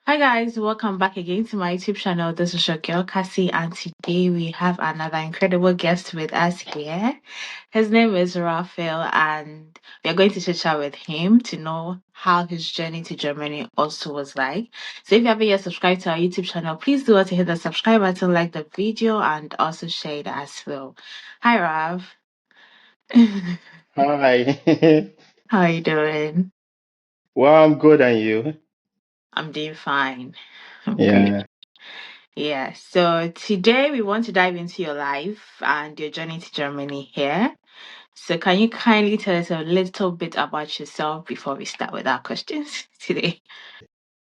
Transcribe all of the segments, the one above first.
Hi guys, welcome back again to my YouTube channel. This is your girl Cassie, and today we have another incredible guest with us here. His name is Raphael, and we are going to chit chat with him to know how his journey to Germany also was like. So if you haven't yet subscribed to our YouTube channel, please do also hit the subscribe button, like the video, and also share it as well. Hi Rav. Hi. How are you doing? Well, I'm good, and you? I'm doing fine. I'm good. Yeah. Yeah, so today we want to dive into your life and your journey to Germany here. So, can you kindly tell us a little bit about yourself before we start with our questions today?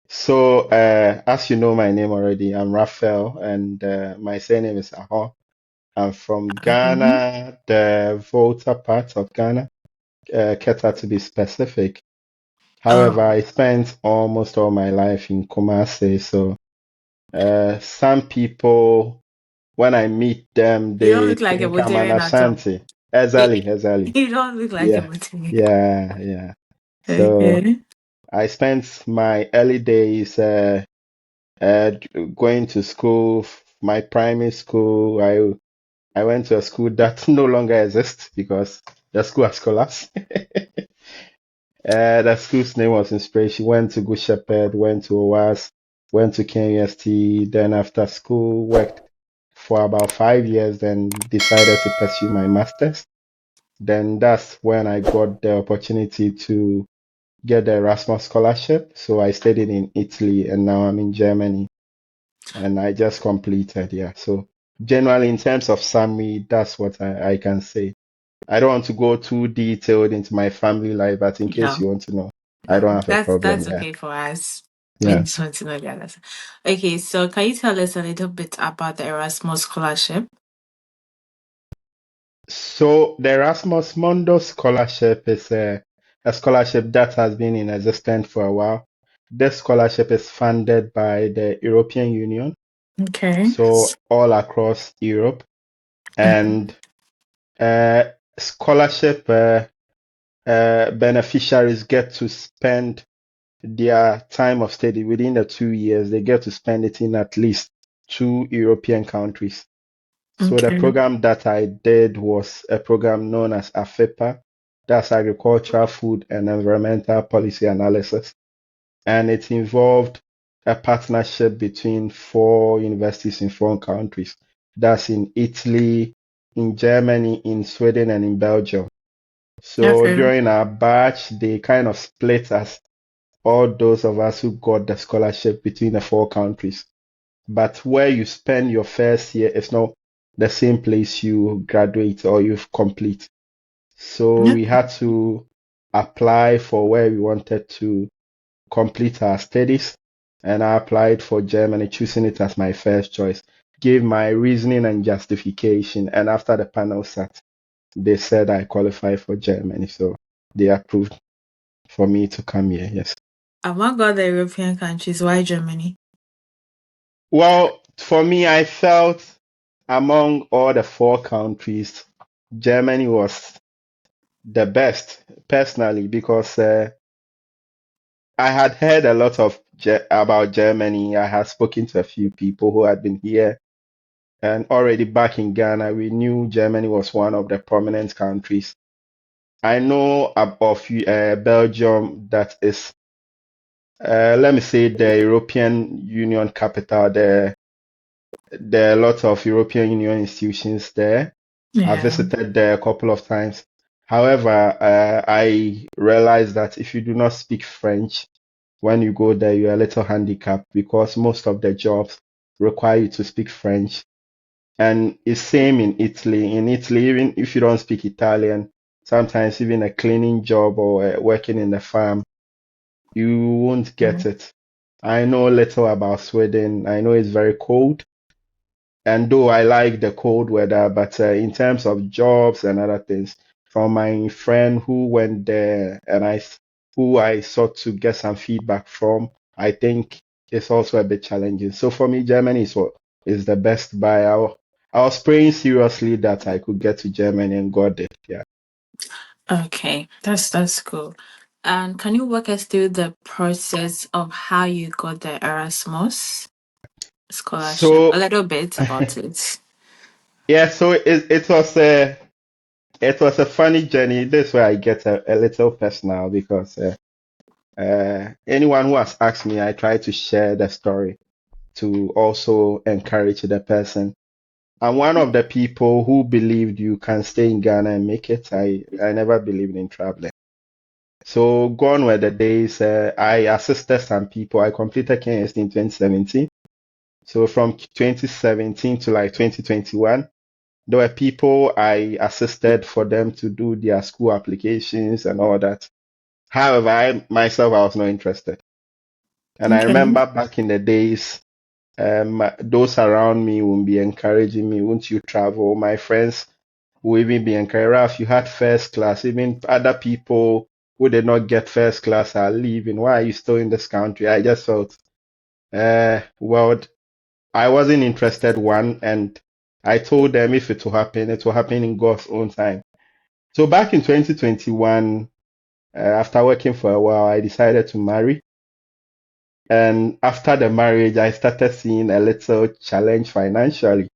So, as you know my name already, I'm Raphael, and my surname is Aho. I'm from Mhm. Ghana, the Volta part of Ghana, Keta to be specific. However, Oh, I spent almost all my life in Kumasi, so some people, when I meet them, you don't they look like a think I'm an Bulgarian at all. Ashanti. Exactly, exactly. You don't look like a Yeah, Bulgarian. yeah, yeah. So. Okay. I spent my early days going to school, my primary school. I went to a school that no longer exists because the school has collapsed. The school's name was Inspiration. Went to Good Shepherd, went to OAS, went to KUST. Then after school, worked for about 5 years, then decided to pursue my master's. Then that's when I got the opportunity to get the Erasmus scholarship. So I studied in Italy and now I'm in Germany and I just completed. Yeah. So generally, in terms of summary, that's what I can say. I don't want to go too detailed into my family life, but in case No, you want to know, I no, don't have a problem. that's Yeah. okay for us. We Yeah. just want to know the others. Okay, so can you tell us a little bit about the Erasmus scholarship? So the Erasmus Mundus scholarship is a scholarship that has been in existence for a while. This scholarship is funded by the European Union, Okay. so all across Europe. Mhm. And scholarship beneficiaries get to spend their time of study within the 2 years. They get to spend it in at least two European countries. So the Okay. program that I did was a program known as AFIPA, that's Agricultural, Food, and Environmental Policy Analysis. And it involved a partnership between four universities in four countries. That's in Italy, in Germany, in Sweden, and in Belgium. So Okay. during our batch, they kind of split us, all those of us who got the scholarship between the four countries. But where you spend your first year is not the same place you graduate or you complete. So we had to apply for where we wanted to complete our studies, and I applied for Germany, choosing it as my first choice. Gave my reasoning and justification, and after the panel sat, they said I qualify for Germany, so they approved for me to come here. Yes. Among other European countries, why Germany? Well, for me, I felt among all the four countries, Germany was the best personally because I had heard a lot of about Germany. I had spoken to a few people who had been here, and already back in Ghana, we knew Germany was one of the prominent countries. I know of Belgium, that is, let me say, the European Union capital. There are lots of European Union institutions there. I Yeah. visited there a couple of times. However, I realized that if you do not speak French, when you go there, you're a little handicapped because most of the jobs require you to speak French. And it's same in Italy. In Italy, even if you don't speak Italian, sometimes even a cleaning job or working in the farm, you won't get Mhm. it. I know little about Sweden. I know it's very cold. And though I like the cold weather, but in terms of jobs and other things, from my friend who went there and who I sought to get some feedback from, I think it's also a bit challenging. So for me, Germany is what is the best buy. I was praying seriously that I could get to Germany and got it. Yeah. Okay, that's cool. And can you walk us through the process of how you got the Erasmus scholarship? A So little bit about it. yeah, so it was a funny journey. This is where I get a little personal because anyone who has asked me, I try to share the story to also encourage the person. I'm one of the people who believed you can stay in Ghana and make it. I never believed in traveling. So gone were the days. I assisted some people. I completed KST in 2017. So from 2017 to like 2021, there were people I assisted for them to do their school applications and all that. However, I myself, I was not interested. And I Okay. remember back in the days, those around me would be encouraging me, won't you travel? My friends will even be encouraged. Ralph, you had first class. Even other people who did not get first class are leaving. Why are you still in this country? I just felt, well, I wasn't interested, one, and I told them if it will happen in God's own time. So back in 2021, after working for a while, I decided to marry. And after the marriage, I started seeing a little challenge financially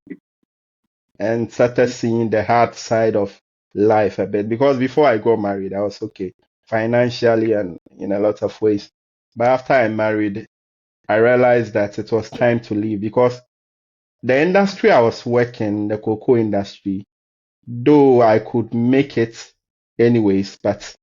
and started seeing the hard side of life a bit. Because before I got married, I was okay financially and in a lot of ways. But after I married, I realized that it was time to leave because the industry I was working, the cocoa industry, though I could make it anyways, but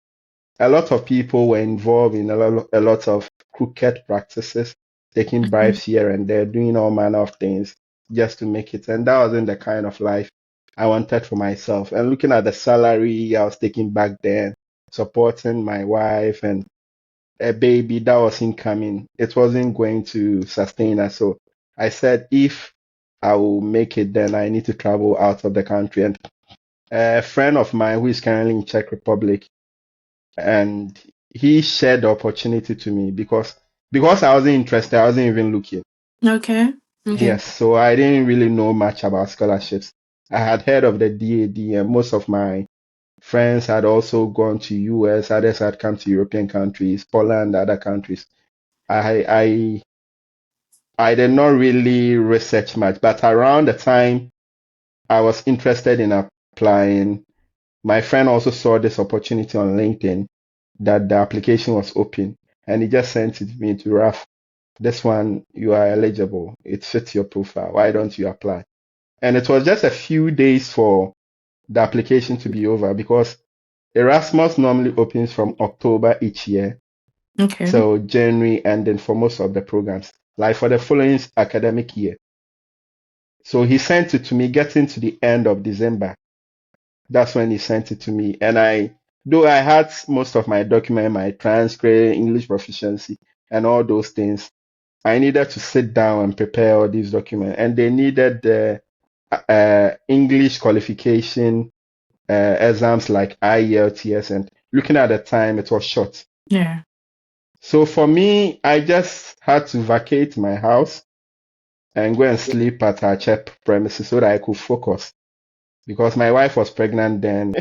a lot of people were involved in a lot of crooked practices, taking Mhm. bribes here and there, doing all manner of things just to make it. And that wasn't the kind of life I wanted for myself. And looking at the salary I was taking back then, supporting my wife and a baby that was incoming, it wasn't going to sustain us. So I said, if I will make it, then I need to travel out of the country. And a friend of mine who is currently in Czech Republic, and he shared the opportunity to me because I wasn't interested, I wasn't even looking. Okay. Okay. Yes, so I didn't really know much about scholarships. I had heard of the DAD, and most of my friends had also gone to US, others had come to European countries, Poland, other countries. I I did not really research much, but around the time I was interested in applying, my friend also saw this opportunity on LinkedIn that the application was open, and he just sent it to me to Raf. This one, you are eligible. It fits your profile. Why don't you apply? And it was just a few days for the application to be over because Erasmus normally opens from October each year, Okay. so January ending for most of the programs, like for the following academic year. So he sent it to me getting to the end of December. That's when he sent it to me. And though I had most of my document, my transcript, English proficiency, and all those things, I needed to sit down and prepare all these documents. And they needed the English qualification exams like IELTS. And looking at the time, it was short. Yeah. So for me, I just had to vacate my house and go and sleep at our church premises so that I could focus because my wife was pregnant then.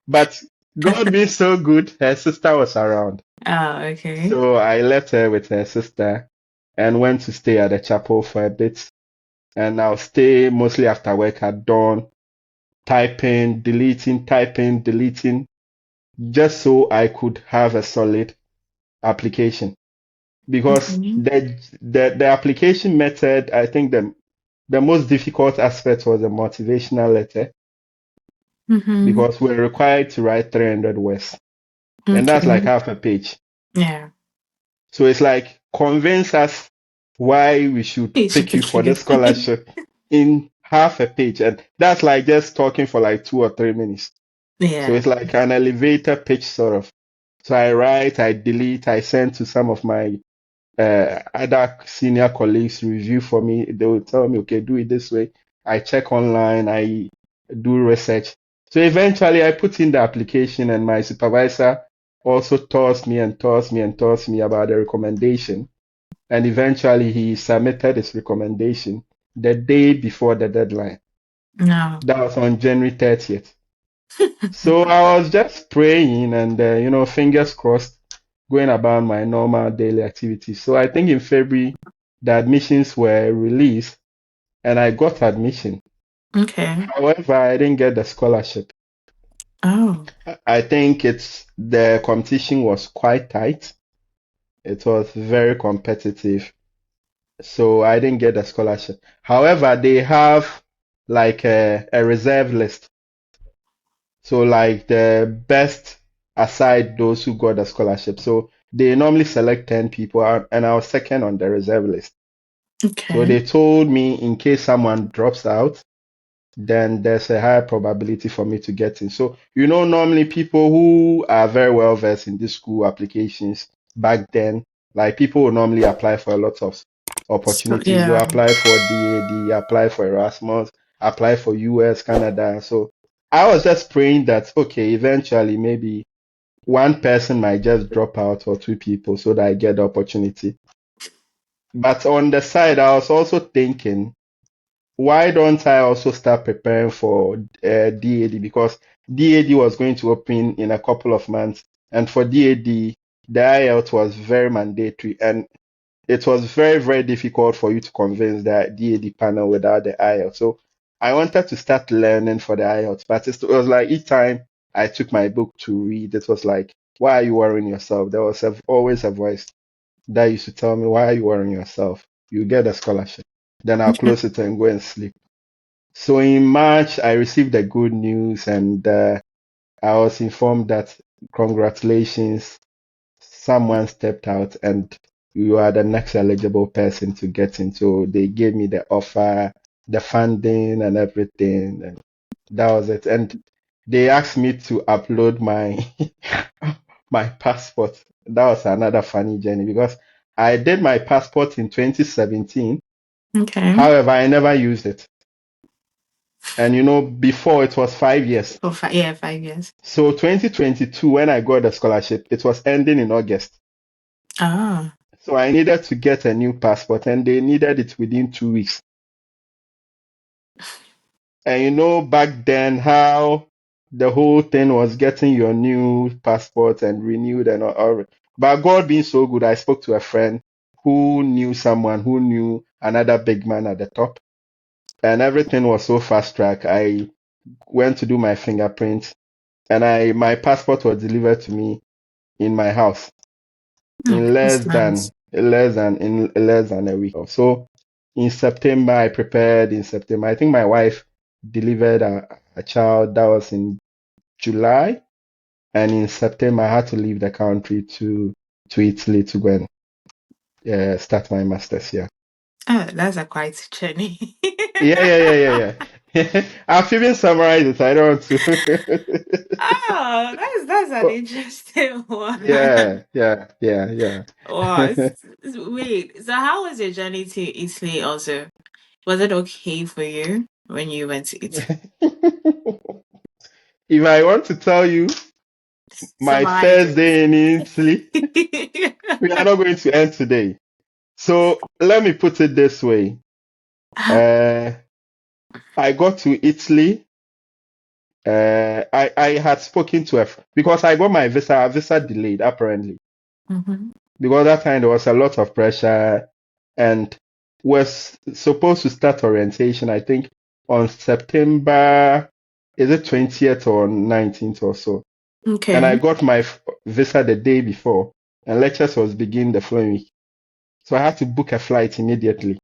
But God being so good, her sister was around. Oh, okay. So I left her with her sister and went to stay at the chapel for a bit. And I'll stay mostly after work at dawn, typing, deleting, just so I could have a solid application. Because Okay. the application method, I think the most difficult aspect was the motivational letter Mm-hmm. because we're required to write 300 words. And that's like Okay. half a page. Yeah. So it's like convince us why we should It should pick you pick for the you. scholarship in half a page. And that's like just talking for like 2 or 3 minutes. So Yeah. it's like an elevator pitch sort of. So I write, I delete, I send to some of my other senior colleagues to review for me. They will tell me, okay, do it this way. I check online, I do research. So eventually I put in the application and my supervisor also tossed me and tossed me and tossed me about the recommendation. And eventually he submitted his recommendation the day before the deadline. No. That was on January 30th. So I was just praying and, fingers crossed. going about my normal daily activities. So I think in February, the admissions were released and I got admission. Okay. However, I didn't get the scholarship. Oh, I think the competition was quite tight. It was very competitive. So I didn't get the scholarship. However, they have like a reserve list. So like the best aside those who got the scholarship. So they normally select 10 people and I was second on the reserve list. So okay. they told me in case someone drops out, then there's a high probability for me to get in. So, normally people who are very well versed in these school applications back then, like people will normally apply for a lot of So opportunities. They'll yeah. apply for DAD, apply for Erasmus, apply for US, Canada. So I was just praying that, okay, eventually maybe one person might just drop out or two people so that I get the opportunity. But on the side, I was also thinking, why don't I also start preparing for DAD? Because DAD was going to open in a couple of months, and for DAD, the IELTS was very mandatory, and it was very, very difficult for you to convince the DAD panel without the IELTS. So I wanted to start learning for the IELTS, but it was like each time I took my book to read, it was like, why are you worrying yourself? There was always a voice that used to tell me, why are you worrying yourself? You get a scholarship. Then I'll close it and go and sleep. So in March, I received the good news and I was informed that congratulations, someone stepped out and you are the next eligible person to get in. So they gave me the offer, the funding and everything. And that was it. And they asked me to upload my my passport. That was another funny journey because I did my passport in 2017. Okay. However, I never used it. And before it was 5 years. For 5 years. So 2022, when I got the scholarship, it was ending in August. Ah. So I needed to get a new passport and they needed it within 2 weeks. And back then how the whole thing was getting your new passport and renewed and all. But God being so good, I spoke to a friend who knew someone who knew another big man at the top. And everything was so fast track. I went to do my fingerprint and my passport was delivered to me in my house Oh, in that's nice. less than a week or so. In September, I prepared in September. I think my wife delivered a child that was in July, and in September I had to leave the country to Italy to go and start my master's here. Oh, that's a quite journey. Yeah. I've even summarized it. I don't want to. Oh, that's an interesting one. Yeah. Wow. Wait, so how was your journey to Italy also? Was it okay for you when you went to Italy? If I want to tell you my Summarize first it. day in Italy, we are not going to end today. So let me put it this way. Uh, I got to Italy. I had spoken to because I got my visa delayed apparently. Mhm. Because that time there was a lot of pressure and was supposed to start orientation, I think, on September, is it 20th or 19th or so? And I Okay. got my visa the day before, and lectures was beginning the following week. So I had to book a flight immediately.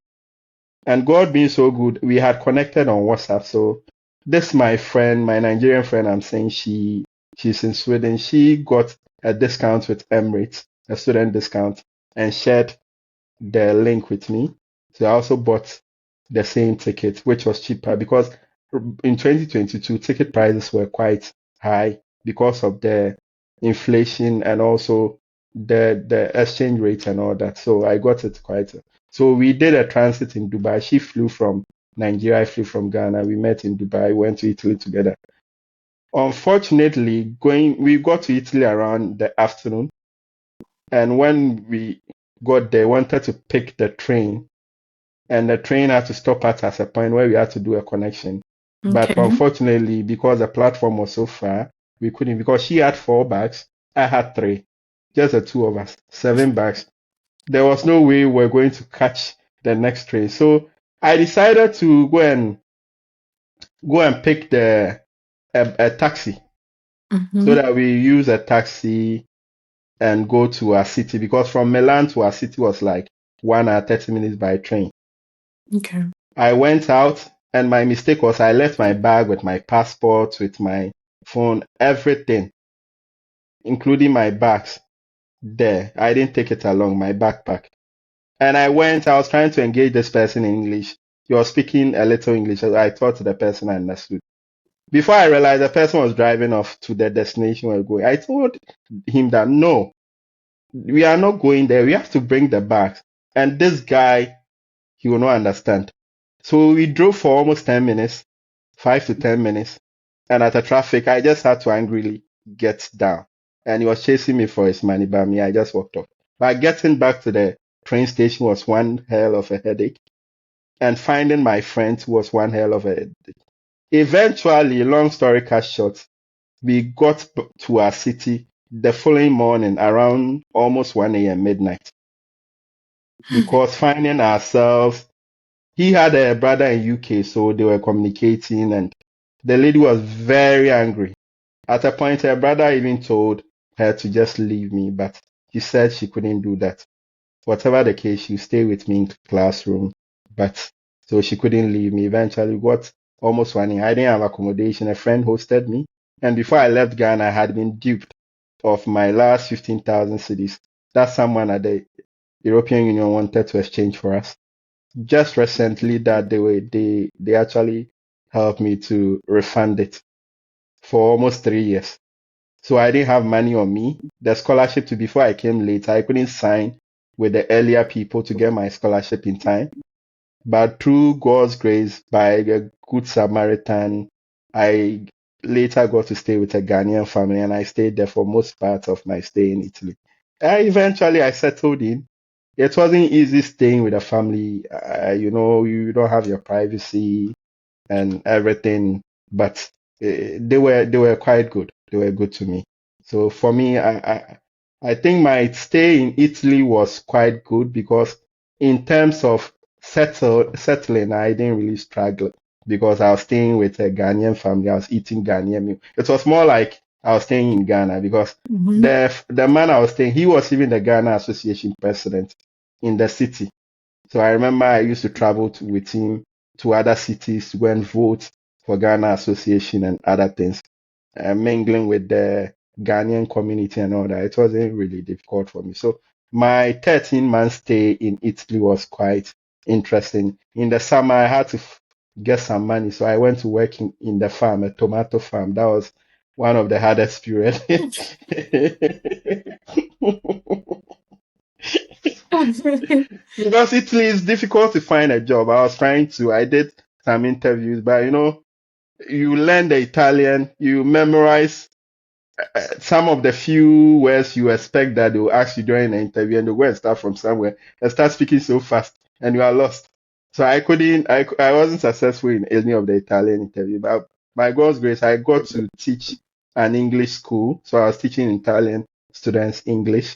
And God being so good, we had connected on WhatsApp. So this my friend, my Nigerian friend, I'm saying she's in Sweden. She got a discount with Emirates, a student discount, and shared the link with me. So I also bought the same ticket, which was cheaper because in 2022 ticket prices were quite high because of the inflation and also the exchange rate and all that. So I got it quite. So we did a transit in Dubai. She flew from Nigeria, I flew from Ghana. We met in Dubai, went to Italy together. Unfortunately, we got to Italy around the afternoon, and when we got there, wanted to pick the train, and the train had to stop at us a point where we had to do a connection. But Okay. unfortunately, because the platform was so far, we couldn't. Because she had 4 bags, I had 3. just the two of us, 7 bags. There was no way we're going to catch the next train. So I decided to go and pick a taxi so Mm-hmm. that we use a taxi and go to our city because from Milan to our city was like 1 hour 30 minutes by train. Okay. I went out and my mistake was I left my bag with my passport, with my phone, everything, including my bags there. I didn't take it along, my backpack. And I was trying to engage this person in English. He was speaking a little English. I thought the person understood. Before I realized the person was driving off to the destination we we're going, I told him that no, we are not going there. We have to bring the bags. And this guy, he will not understand. So we drove for almost 10 minutes, 5 to 10 minutes. And at the traffic, I just had to angrily get down. And he was chasing me for his money, but me, I just walked off. But getting back to the train station was one hell of a headache. And finding my friends was one hell of a headache. Eventually, long story cut short, we got to our city the following morning around almost 1 a.m. midnight because finding ourselves, he had a brother in UK, so they were communicating, and the lady was very angry. At a point, her brother even told her to just leave me, but she said she couldn't do that. Whatever the case, she stayed with me in classroom, but so she couldn't leave me. Eventually, got almost 1 year. I didn't have accommodation. A friend hosted me, and before I left Ghana, I had been duped of my last 15,000 cedis. That's someone at the European Union wanted to exchange for us. Just recently, that they actually helped me to refund it for almost 3 years. So I didn't have money on me. The scholarship to before I came late, I couldn't sign with the earlier people to get my scholarship in time. But through God's grace, by a good Samaritan, I later got to stay with a Ghanaian family, and I stayed there for most part of my stay in Italy. Eventually, I settled in. It wasn't easy staying with a family. You don't have your privacy and everything, but they were quite good. They were good to me. So for me, I think my stay in Italy was quite good because in terms of settling, I didn't really struggle because I was staying with a Ghanaian family. I was eating Ghanaian meal. It was more like I was staying in Ghana because Mm-hmm. the man I was staying, he was even the Ghana Association president in the city. So I remember I used to travel with him to other cities to go and vote for Ghana Association and other things, mingling with the Ghanaian community and all that. It wasn't really difficult for me. So my 13-month stay in Italy was quite interesting. In the summer, I had to get some money, so I went to work in the farm, a tomato farm. That was one of the hardest periods. Because Italy is difficult to find a job. I did some interviews, but you learn the Italian, you memorize some of the few words you expect that they will ask you during the interview, and they go and start from somewhere and start speaking so fast, and you are lost. So I wasn't successful in any of the Italian interview, but by God's grace, I got to teach an English school. So I was teaching Italian students English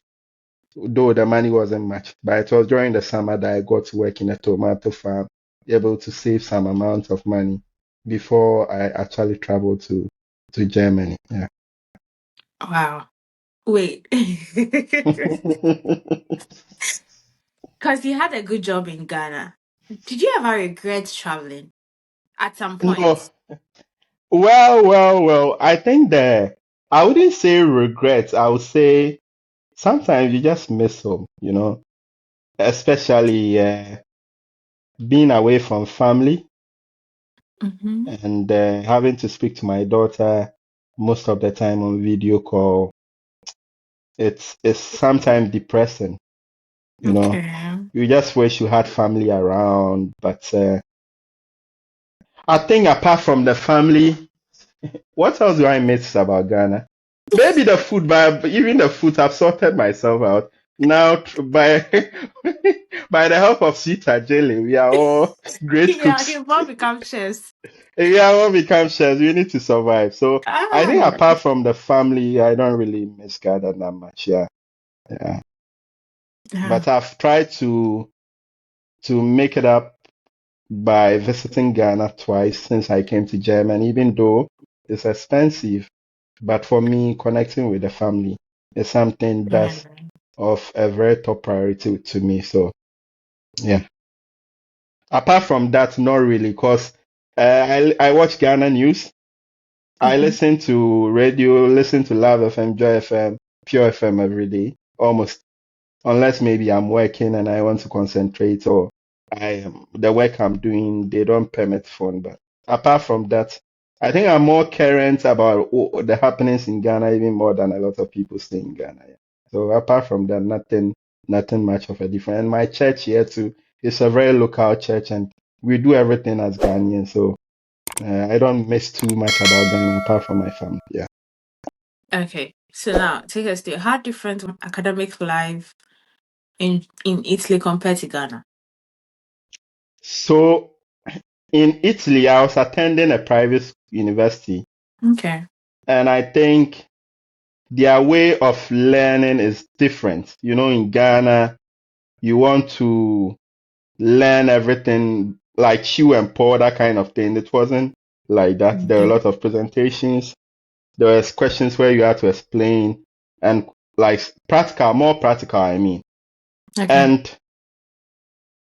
though the money wasn't much. But it was during the summer that I got to work in a tomato farm, able to save some amount of money before I actually traveled to Germany. Yeah. Wow. Wait. Because you had a good job in Ghana. Did you ever regret traveling at some point? No, well. I think that I wouldn't say regret. I would say sometimes you just miss home. Especially being away from family Mm-hmm. and having to speak to my daughter most of the time on video call. It's sometimes depressing, you know. Okay. You just wish you had family around, but I think apart from the family, what else do I miss about Ghana? Maybe the food, but even the food, I've sorted myself out. Now, by by the help of Sita Jelly, we are all great Yeah, cooks. you've all become chefs. We are all become chefs. We need to survive. So I think Ah. apart from the family, I don't really miss Ghana that much. Yeah. Yeah. Yeah. But I've tried to make it up by visiting Ghana twice since I came to Germany, even though it's expensive. But for me, connecting with the family is something Yeah. that's of a very top priority to me. So, yeah. Apart from that, not really, because I watch Ghana news. I Mm-hmm. listen to radio, listen to Love FM, Joy FM, Pure FM every day, almost, unless maybe I'm working and I want to concentrate or the work I'm doing, they don't permit phone. But apart from that, I think I'm more current about the happenings in Ghana even more than a lot of people stay in Ghana. Yeah. So apart from that, nothing much of a difference. And my church here too is a very local church, and we do everything as Ghanaians. So I don't miss too much about Ghana apart from my family. Yeah. Okay. So now take us to how different academic life in Italy compared to Ghana. So in Italy, I was attending a private university, Okay. and I think their way of learning is different. You know, in Ghana, you want to learn everything like chew and pour, that kind of thing. It wasn't like that. There were a Okay. lot of presentations. There was questions where you had to explain and like practical, more practical, I mean. Okay. And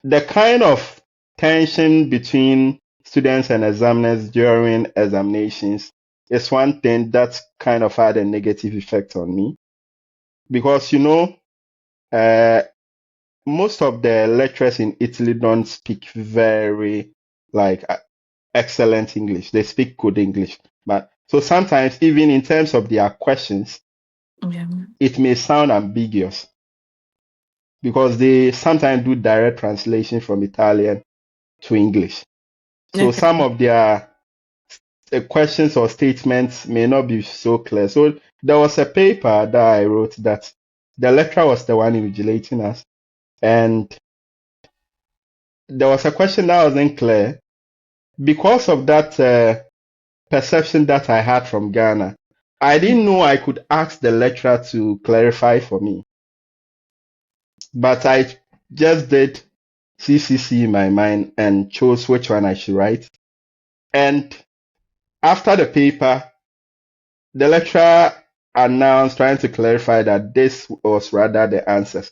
the kind of tension between students and examiners during examinations is one thing that kind of had a negative effect on me because, uh, most of the lecturers in Italy don't speak very like excellent English. They speak good English, but so sometimes even in terms of their questions, Yeah. it may sound ambiguous because they sometimes do direct translation from Italian to English. So Okay. some of their questions or statements may not be so clear. So there was a paper that I wrote that the lecturer was the one invigilating us, and there was a question that wasn't clear because of that perception that I had from Ghana. I didn't know I could ask the lecturer to clarify for me, but I just did CCC in my mind and chose which one I should write. And after the paper, the lecturer announced, trying to clarify that this was rather the answers.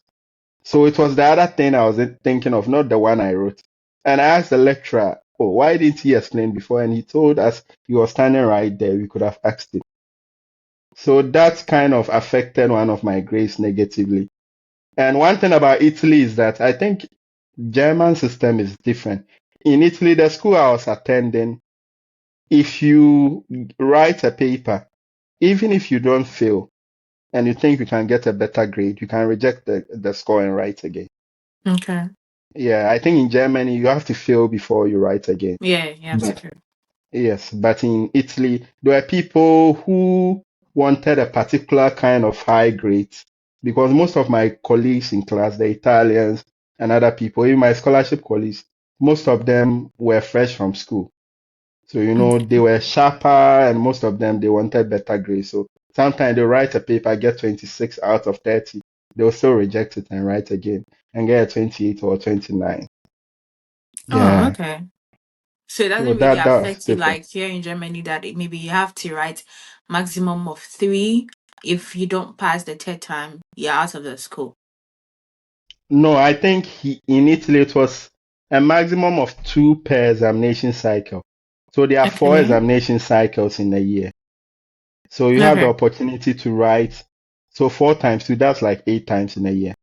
So it was the other thing I was thinking of, not the one I wrote. And I asked the lecturer, oh, why didn't he explain before? And he told us he was standing right there. We could have asked him. So that kind of affected one of my grades negatively. And one thing about Italy is that I think German system is different. In Italy, the school I was attending, if you write a paper, even if you don't fail, and you think you can get a better grade, you can reject the score and write again. Okay. Yeah, I think in Germany you have to fail before you write again. Yeah, you have to But do. yes, but in Italy there were people who wanted a particular kind of high grade because most of my colleagues in class, the Italians and other people, even my scholarship colleagues, most of them were fresh from school. So, they Okay. were sharper and most of them, they wanted better grades. So sometimes they write a paper, get 26 out of 30. They'll still reject it and write again and get a 28 or 29. Oh, Yeah. okay. So it So doesn't really that was affect you different. like here in Germany that maybe you have to write maximum of three. If you don't pass the third time, you're out of the school. No, I think in Italy it was a maximum of two per examination cycle. So there are four Okay. examination cycles in a year. So you have the Okay. opportunity to write. So four times two, that's like 8 times in a year.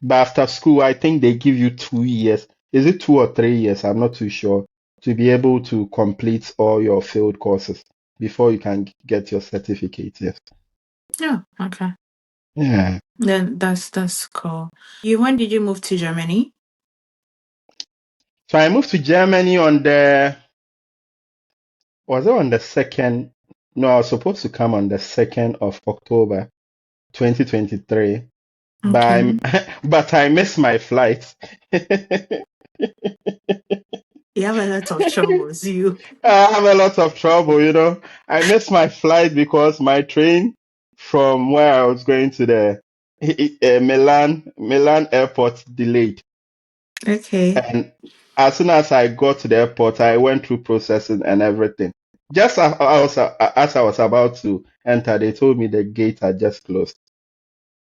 But after school, I think they give you 2 years. Is it 2 or 3 years? I'm not too sure. To be able to complete all your field courses before you can get your certificate. Yes. Yeah. Okay. Yeah. Then that's cool. When did you move to Germany? So I moved to Germany was it on the second? No, I was supposed to come on the 2nd of October, 2023. But Okay. but I missed my flight. You have a lot of troubles, you. I have a lot of trouble. I missed my flight because my train from where I was going to Milan airport delayed. Okay. And as soon as I got to the airport, I went through processing and everything. Just as I was about to enter, they told me the gate had just closed.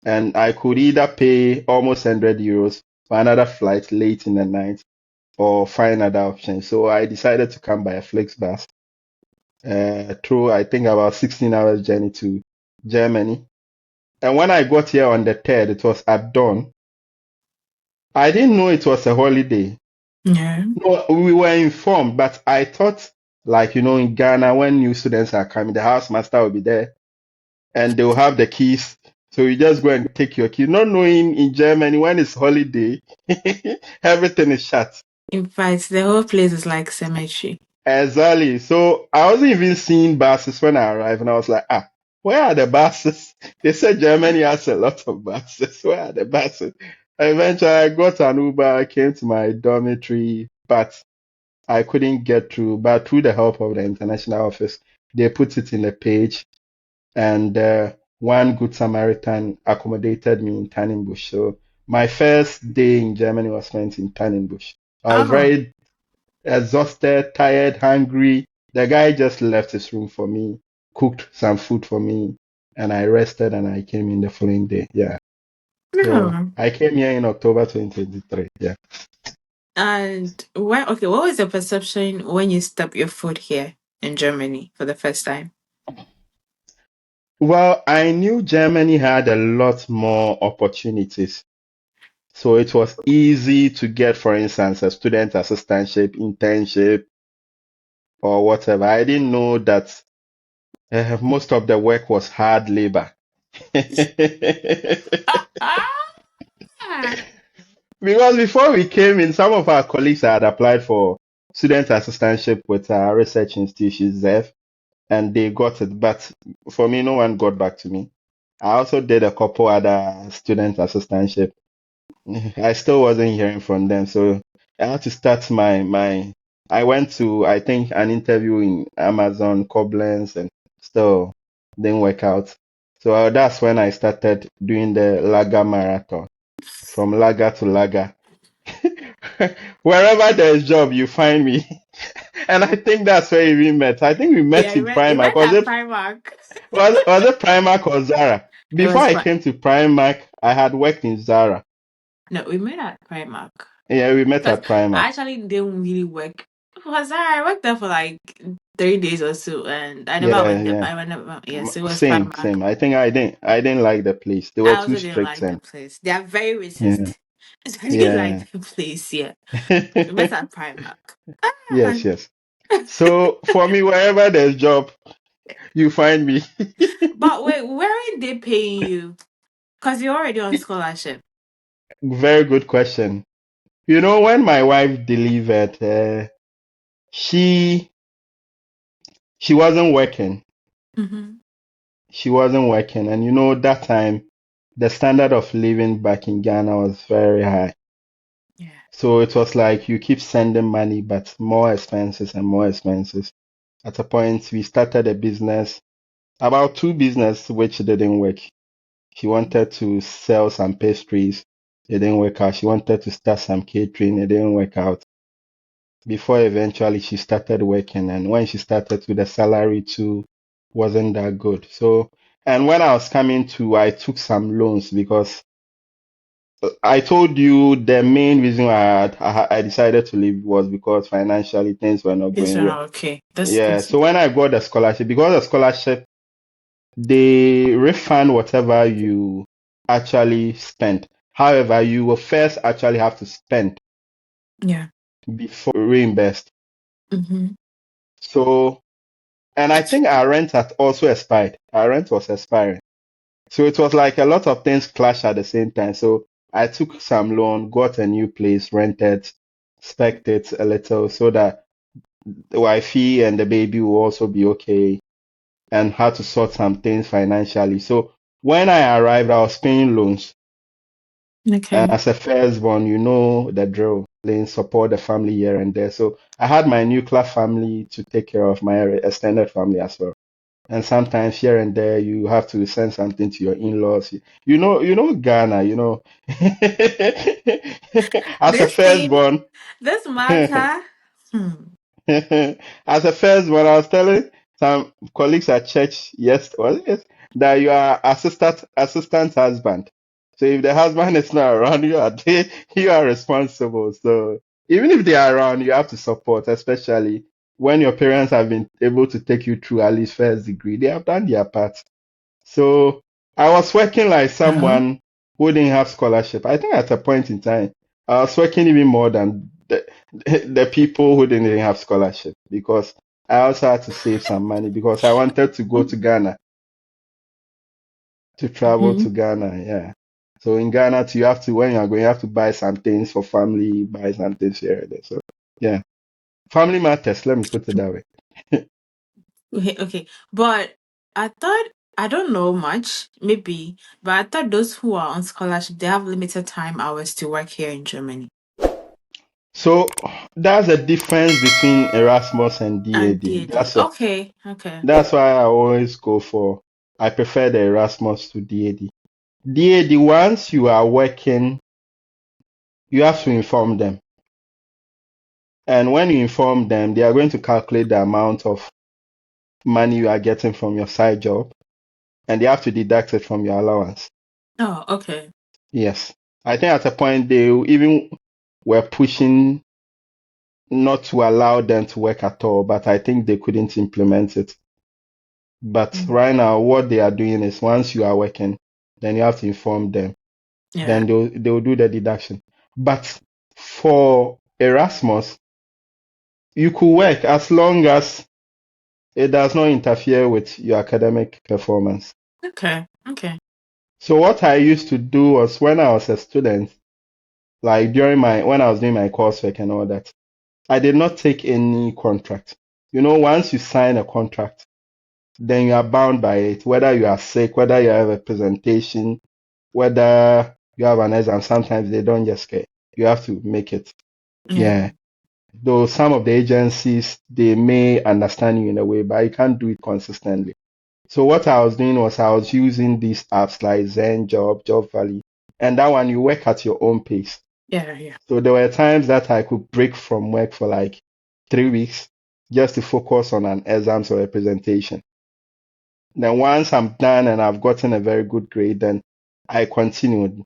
And I could either pay almost €100 for another flight late in the night or find another option. So I decided to come by a Flixbus through, I think, about 16 hours journey to Germany. And when I got here on the 3rd, it was at dawn. I didn't know it was a holiday. Yeah. No, we were informed, but I thought, like, in Ghana, when new students are coming, the housemaster will be there and they'll have the keys. So you just go and take your keys. Not knowing in Germany, when it's holiday, everything is shut. In fact, the whole place is like cemetery. Exactly. So I wasn't even seeing buses when I arrived, and I was like, where are the buses? They said Germany has a lot of buses. Where are the buses? Eventually, I got an Uber, I came to my dormitory, but I couldn't get through, but through the help of the international office, they put it in the page, and one good Samaritan accommodated me in Tannenbusch. So my first day in Germany was spent in Tannenbusch. I was Oh, very exhausted, tired, hungry. The guy just left his room for me, cooked some food for me, and I rested and I came in the following day. Yeah. So no. I came here in October 2023. Yeah. And okay, what was your perception when you stepped your foot here in Germany for the first time? Well, I knew Germany had a lot more opportunities. So it was easy to get, for instance, a student assistantship, internship, or whatever. I didn't know that most of the work was hard labor. Ah, Because before we came in, some of our colleagues had applied for student assistantship with our research institution, ZEF, and they got it. But for me, no one got back to me. I also did a couple other student assistantship. I still wasn't hearing from them, so I had to start my. I went to, I think, an interview in Amazon Koblenz, and still didn't work out. So that's when I started doing the Lager marathon, from Lager to Lager. Wherever there's job, you find me. And I think that's where we met. I think we yeah, met in you Primark. met at Primark. Was it Primark or Zara? It Before was I fun. came to Primark, I had worked in Zara. No, we met at Primark. Yeah, we met Because at I Primark. actually didn't really work. Was I worked there for like 3 days or so, and I never Yeah, went there. yeah. I went never. Yes, it was Same, Primark. same. I think I didn't like the place. They were I too also didn't strict like the and place. They are very yeah, racist. I didn't yeah. like the place. Yeah, we met at Primark. Ah. Yes, yes. So for me, wherever there's job, you find me. But wait, weren't they paying you? Because you're already on scholarship. Very good question. When my wife delivered, she she wasn't working. Mm-hmm. She wasn't working, and that time the standard of living back in Ghana was very high. Yeah. So it was like you keep sending money, but more expenses and more expenses. At a point, we started a business, about two business, which didn't work. She wanted to sell some pastries. It didn't work out. She wanted to start some catering. It didn't work out. Before eventually she started working, and when she started with the salary too wasn't that good. So, and when I was coming to, I took some loans because I told you the main reason I decided to leave was because financially things were not It's going well. okay. That's Yeah, good. so when I got the scholarship, because the scholarship, they refund whatever you actually spent. However, you will first actually have to spend Yeah. before reimbursed. Mm-hmm. So, and I think our rent had also expired. Our rent was expiring. So it was like a lot of things clash at the same time. So I took some loan, got a new place, rented, spec'd it a little so that the wifey and the baby will also be okay, and had to sort some things financially. So when I arrived, I was paying loans. And Okay. as a firstborn, you know the drill, playing support the family here and there. So I had my nuclear family to take care of, my extended family as well. And sometimes here and there you have to send something to your in-laws. You know Ghana, as a This thing, firstborn. this matter. As a firstborn, I was telling some colleagues at church yesterday that you are assistant husband. So if the husband is not around, you are responsible. So even if they are around, you have to support, especially when your parents have been able to take you through at least first degree. They have done their part. So I was working like Uh-huh. someone who didn't have scholarship. I think at a point in time, I was working even more than the people who didn't have scholarship because I also had to save some money because I wanted to go to Ghana, to travel Mm-hmm. to Ghana. Yeah. So in Ghana, too, you have to, when you are going, you have to buy some things for family, buy some things here and there. So yeah, family matters. Let me put it that way. Okay, okay. But I thought I don't know much, maybe, but I thought those who are on scholarship they have limited time hours to work here in Germany. So that's the difference between Erasmus and And DAD. DAD. Okay, okay. That's why I always go for, I prefer the Erasmus to DAD. DAD, once you are working, you have to inform them. And when you inform them, they are going to calculate the amount of money you are getting from your side job and they have to deduct it from your allowance. Oh, okay. Yes. I think at a point they even were pushing not to allow them to work at all, but I think they couldn't implement it. But Mm. right now, what they are doing is once you are working, then you have to inform them. Yeah. Then they'll do the deduction. But for Erasmus, you could work as long as it does not interfere with your academic performance. Okay. Okay. So what I used to do was when I was a student, like during when I was doing my coursework and all that, I did not take any contract. Once you sign a contract, then you are bound by it, whether you are sick, whether you have a presentation, whether you have an exam. Sometimes they don't just care. You have to make it. Yeah. Yeah. Though some of the agencies, they may understand you in a way, but you can't do it consistently. So what I was doing was I was using these apps like Zen Job, Job Valley, and that one you work at your own pace. Yeah. Yeah. So there were times that I could break from work for like 3 weeks just to focus on an exam or a presentation. Then once I'm done and I've gotten a very good grade, then I continued.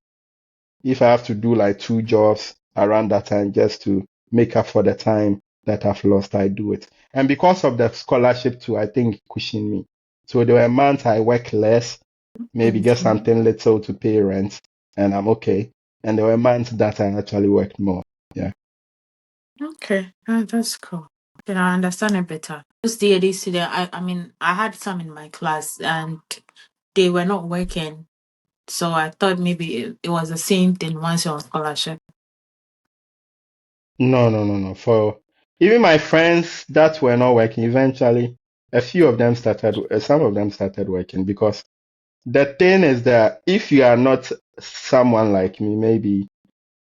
If I have to do like 2 jobs around that time just to make up for the time that I've lost, I do it. And because of the scholarship too, I think it cushioned me. So there were months I work less, maybe get Okay. something little to pay rent, and I'm okay. And there were months that I actually worked more. Yeah. Okay. That's cool. Then I understand it better. Those DAD student, I mean, I had some in my class and they were not working. So I thought maybe it was the same thing once you're on scholarship. No, no, no, no. For even my friends that were not working, eventually, a few of them started, some of them started working because the thing is that if you are not someone like me, maybe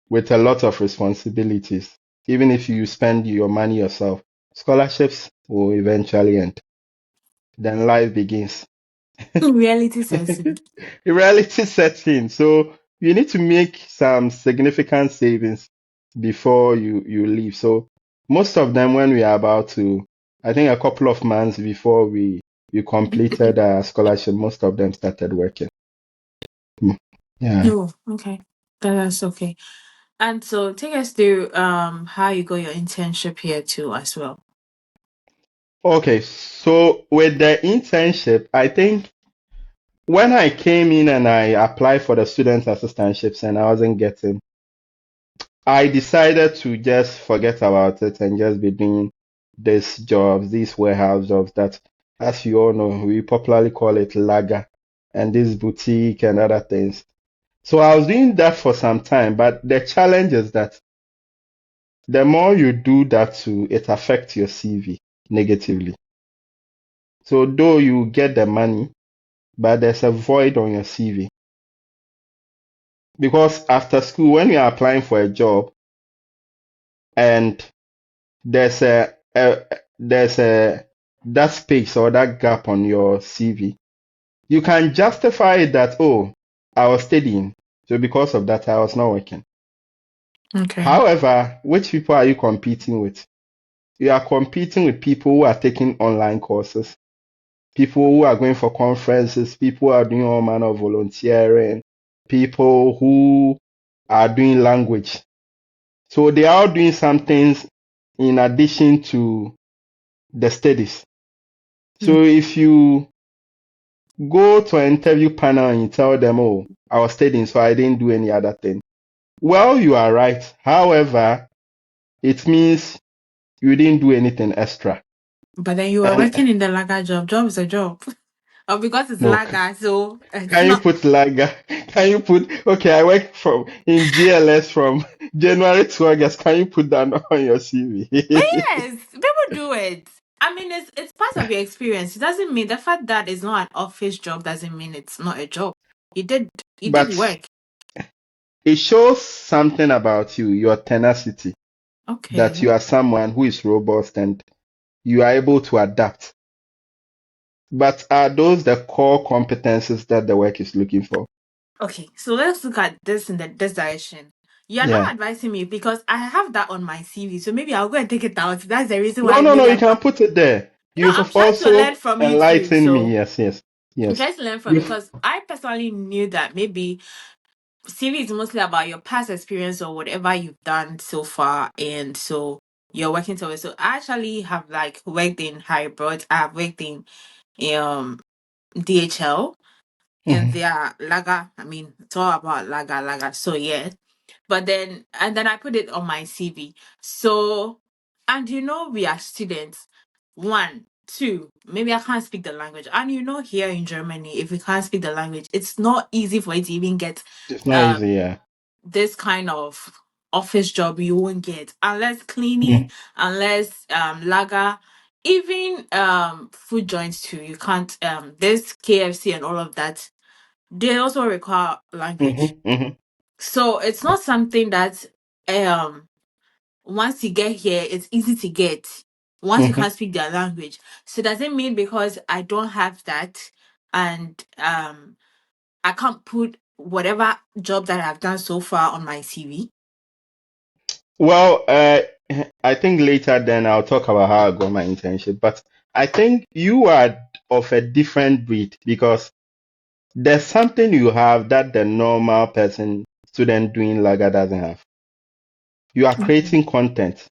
with a lot of responsibilities, even if you spend your money yourself, scholarships will eventually end. Then life begins. Reality says it. Reality sets in. So you need to make some significant savings before you leave. So most of them, when we are about to, I think a couple of months before we completed our scholarship, most of them started working. Mm. Yeah. Oh, okay. That's okay. And so take us through how you got your internship here too as well. Okay. So with the internship, I think when I came in and I applied for the student assistantships and I wasn't getting, I decided to just forget about it and just be doing these jobs, these warehouse jobs that, as you all know, we popularly call it lager and this boutique and other things. So I was doing that for some time, but the challenge is that the more you do that too, it affects your CV negatively. So though you get the money, but there's a void on your CV. Because after school, when you are applying for a job and there's a there's a that space or that gap on your CV, you can justify it that, oh, I was studying, so because of that, I was not working. Okay. However, which people are you competing with? You are competing with people who are taking online courses, people who are going for conferences, people who are doing all manner of volunteering, people who are doing language. So they are all doing some things in addition to the studies. Mm. So if you go to an interview panel and you tell them, oh, I was studying, so I didn't do any other thing. Well, you are right. However, it means you didn't do anything extra. But then you were And working in the lager job. Job is a job. Or because it's no, lager, so it's can you not. put lager? Can you put, okay, I work from in GLS from January to August. Can you put that on your But CV? yes, people do it. I mean, it's part of your experience. It doesn't mean the fact that it's not an office job doesn't mean it's not a job. You did you did But work. it shows something about you, your tenacity, that Okay. you are someone who is robust and you are able to adapt. But are those the core competences that the work is looking for? Okay. So let's look at this in this direction. You're not Yeah. advising me because I have that on my CV. So maybe I'll go and take it out. That's the reason No, why no, no, maybe you I'm can not. put it there. No, You've I'm trying to learn also from you too. enlightened me. So Yes, yes, I'm yes. trying to learn from you You've because I personally knew that maybe CV is mostly about your past experience or whatever you've done so far, and so you're working towards. So I actually have like worked in hybrid. I have worked in um DHL and Mhm, their lager. I mean, it's all about lager. So yeah, but then and then I put it on my CV. So and we are students. One, two, maybe I can't speak the language. And here in Germany, if we can't speak the language, it's not easy for you to even get it's not um easy, yeah. this kind of office job. You won't get unless cleaning, Mhm, unless lager, even food joints too. You can't this KFC and all of that, they also require language. mhm, mhm, So it's not something that um once you get here it's easy to get once you mhm. can't speak their language. So does it mean because I don't have that and I can't put whatever job that I've done so far on my CV? Well, I think later then I'll talk about how I got my internship. But I think you are of a different breed because there's something you have that the normal person, student doing lager doesn't have. You are creating content.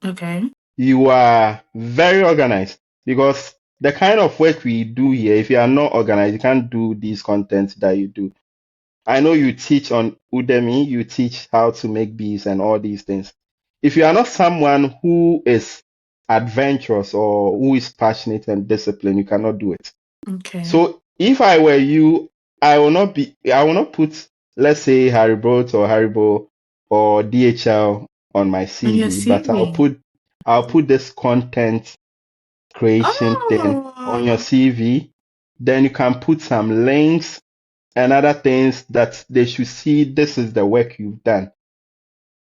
Okay. You are very organized because the kind of work we do here, if you are not organized, you can't do these contents that you do. I know you teach on Udemy, you teach how to make bees and all these things. If you are not someone who is adventurous or who is passionate and disciplined, you cannot do it. Okay. So if I were you, I will not put, let's say, Haribo or DHL on my On your CV, but CV. I'll put this content creation thing on your Oh, CV. Then you can put some links and other things that they should see this is the work you've done.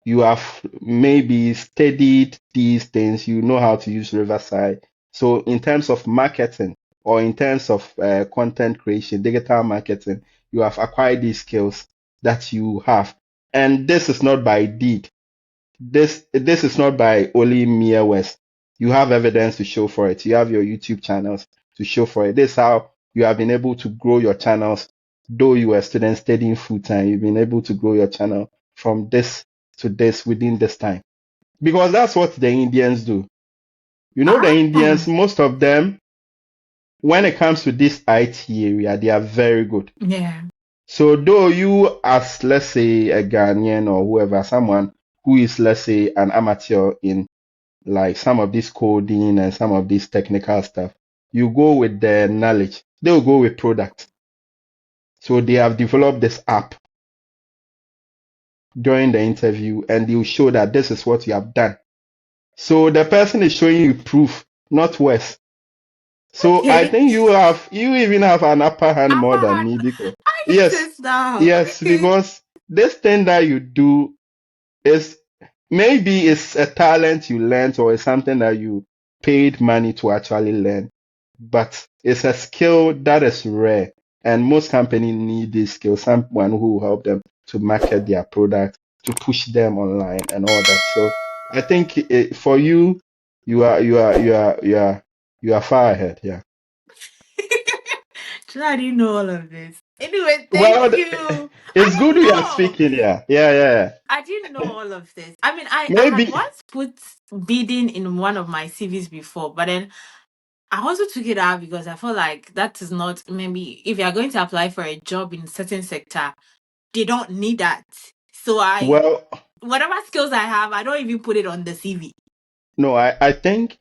You have maybe studied these things, you know how to use Riverside. So, in terms of marketing or in terms of content creation, digital marketing, you have acquired these skills that you have. And this is not by deed. This is not by only mere words. You have evidence to show for it. You have your YouTube channels to show for it. This is how you have been able to grow your channels. Though you were a student studying full time, you've been able to grow your channel from this to this within this time. Because that's what the Indians do. You know, the ah, Indians, most of them, when it comes to this IT area, they are very good. yeah. So though you as let's say a Ghanaian or whoever, someone who is let's say an amateur in like some of this coding and some of this technical stuff, you go with the knowledge. They'll go with product. So they have developed this app during the interview and they'll show that this is what you have done. So the person is showing you proof, not worse. So I Okay. think you even have an upper hand more Upper than hand. me because I get yes, it now. yes, Okay. because this thing that you do is maybe it's a talent you learned or it's something that paid money to actually learn. But it's a skill that is rare, and most companies need this skill, someone who will help them to market their product, to push them online and all that. So I think for you, you are far ahead. Yeah. I didn't know all of this. Anyway, Well, thank you. I it's good didn't we are know. speaking. Yeah. Yeah. Yeah. I didn't know all of this. I mean, I had Maybe. once put bidding in one of my CVs before, but then I also took it out because I felt like that is not, maybe if you're going to apply for a job in a certain sector, they don't need that. So Well, whatever skills I have, I don't even put it on the CV. no, I think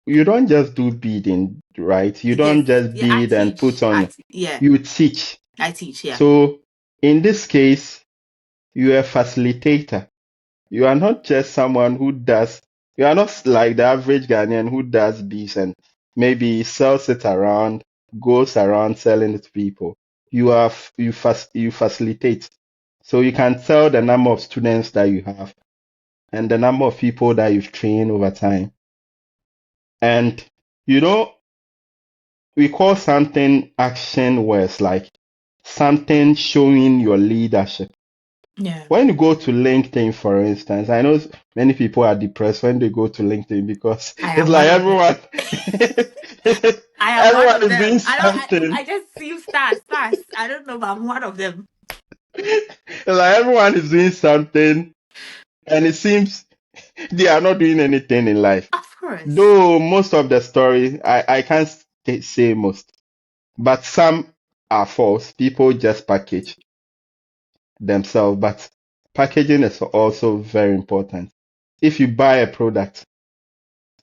you don't just do bidding, right? You Yes, don't just yeah, I bid and put teach. on, Yeah, you teach. I teach. Yeah. So in this case, you're a facilitator. You are not just someone who does, you are not like the average Ghanaian who does this and maybe sells it around, goes around selling it to people. You facilitate. So you can tell the number of students that you have and the number of people that you've trained over time. And you know, we call something action words, like something showing your leadership. Yeah. When you go to LinkedIn, for instance, I know many people are depressed when they go to LinkedIn because I it's am like one of them. everyone, I am one everyone of is doing them. something. I just see stars. I don't know, but I'm one of them. It's like everyone is doing something, and it seems they are not doing anything in life. Of course. Though most of the story, I can't say most, but some are false. People just package themselves, but packaging is also very important. If you buy a product,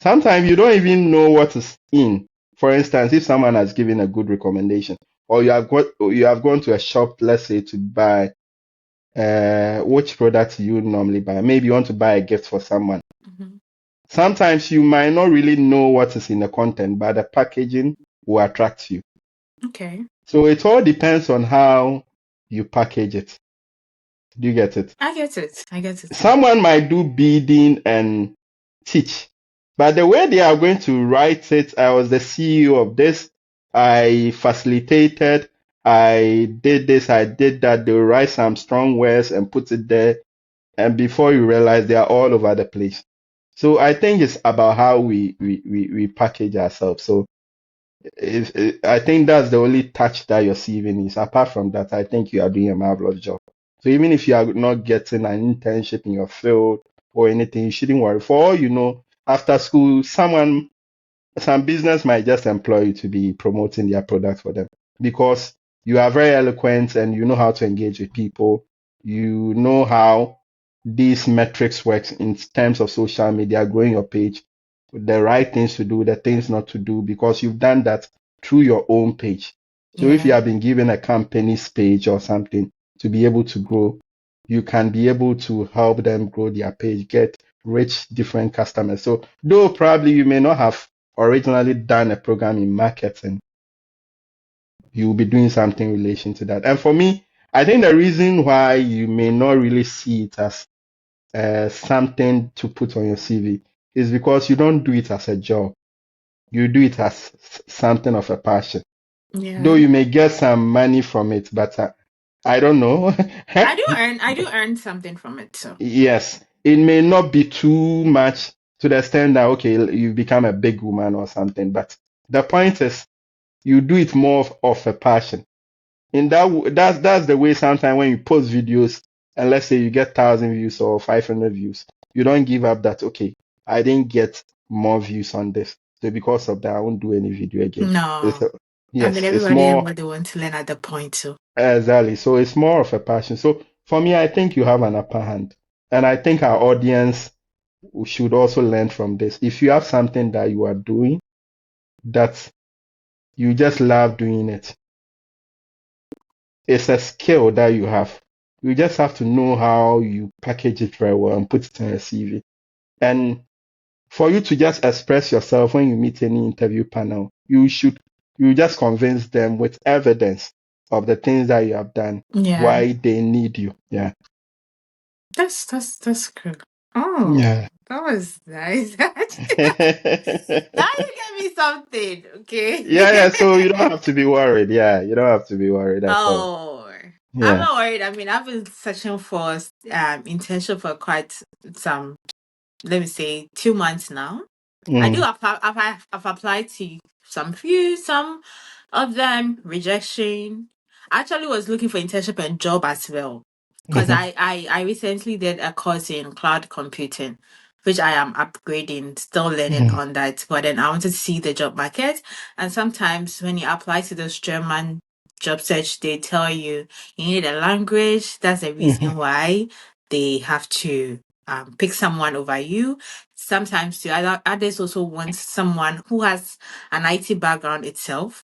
sometimes you don't even know what is in. For instance, if someone has given a good recommendation, or you have gone to a shop, let's say to buy which product you normally buy. Maybe you want to buy a gift for someone. Mhm. Sometimes you might not really know what is in the content, but the packaging will attract you. Okay. So it all depends on how you package it. Do you get it? I get it. I get it. Yeah. Someone might do bidding and teach, but the way they are going to write it, I was the CEO of this, I facilitated, I did this, I did that. They will write some strong words and put it there, and before you realize, they are all over the place. So I think it's about how we package ourselves. So I think that's the only touch that your CV needs. Apart from that, I think you are doing a marvelous job. So even if you are not getting an internship in your field or anything, you shouldn't worry. For all you know, after school, some business might just employ you to be promoting their product for them because you are very eloquent and you know how to engage with people. You know how these metrics works in terms of social media, growing your page, the right things to do, the things not to do, because you've done that through your own page. So if you Yeah. have been given a company's page or something to be able to grow, you can be able to help them grow their page, get reach different customers. So though probably you may not have originally done a program in marketing, you will be doing something in relation to that. And for me, I think the reason why you may not really see it as something to put on your CV is because you don't do it as a job. You do it as something of a passion. Though Yeah. you may get some money from it, but I don't know. I do earn something from it, so Yes, it may not be too much to the extent that, okay, you become a big woman or something, but the point is you do it more of a passion. In that's the way sometimes when you post videos and let's say you get 1,000 views or 500 views, you don't give up that, okay, I didn't get more views on this, so because of that I won't do any video again. It's no. I mean, yes, it's everybody and more what they want to learn at the point, so exactly. So it's more of a passion. So for me, I think you have an upper hand, and I think our audience should also learn from this. If you have something that you are doing that you just love doing it, it's a skill that you have. You just have to know how you package it very well and put it in a CV. And for you to just express yourself when you meet any interview panel, you just convince them with evidence of the things that you have done, yeah. why they need you. Yeah. That's good. Oh, Yeah. That was nice. Now you get me something, Yeah, okay? yeah. So you don't have to be worried. Yeah, you don't have to be worried at all. Oh, I'm Yeah. not worried. I mean, I've been searching for internship for quite some, let me say, 2 months now. I do. Mm. I've applied to some of them rejection. I actually was looking for internship and job as well, because Mhm. I recently did a course in cloud computing, which I am upgrading, still learning Mhm. on that. But then I wanted to see the job market, and sometimes when you apply to those German job search, they tell you you need a language. That's the reason Mhm. why they have to pick someone over you. Sometimes the others also want someone who has an IT background itself,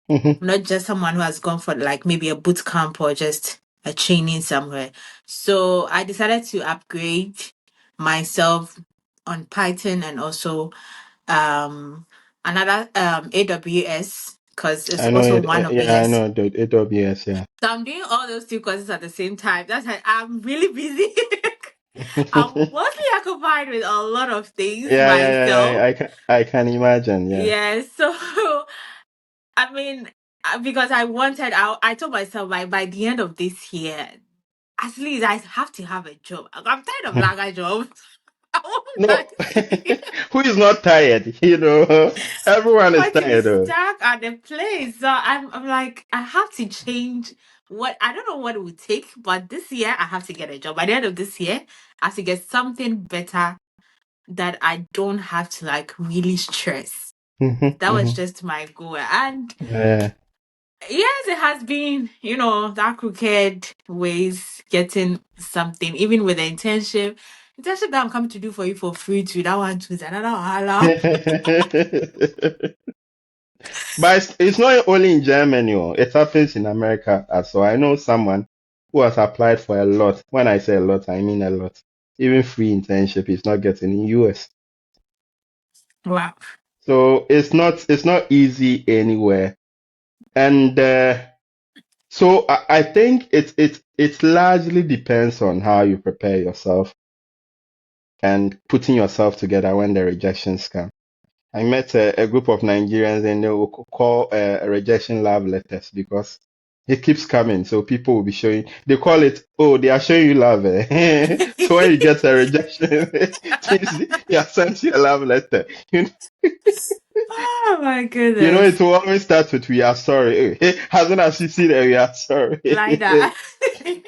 Mhm. not just someone who has gone for like maybe a boot camp or just a training somewhere. So I decided to upgrade myself on Python and also um another AWS, because it's I know also it. one of the Yeah, I yes. know the AWS. Yeah. So I'm doing all those two courses at the same time. That's why I'm really busy. I'm mostly occupied with a lot of things Yeah, yeah, yeah, yeah. myself. I can imagine. Yeah. Yeah, so I mean, because I told myself by the end of this year, at least I have to have a job. I'm tired of lager jobs. I want No, that. who is not tired? I Everyone is want to be tired. Oh. stuck at the place. So I'm like, I have to change what I don't know what it would take, but this year I have to get a job. By the end of this year, I have to get something better that I don't have to like really stress. Mhm. That was Mhm. just my goal. And Yeah. yes, it has been, that crooked ways getting something, even with the internship. Internship that I'm coming to do for you for free too. That one too is another wahala. But it's not only in Germany. Oh. It happens in America as well. I know someone who has applied for a lot. When I say a lot, I mean a lot. Even free internship is not getting in US. Wow. So it's not easy anywhere. And so I think it largely depends on how you prepare yourself and putting yourself together when the rejections come. I met a group of Nigerians and they will call rejection love letters because it keeps coming. So people will be showing, they call it, oh, they are showing you love. Eh? So when you get a rejection, they are sent you a love letter. Oh my It goodness. will always start with, we are sorry. As soon as you see that, we are Like sorry. that.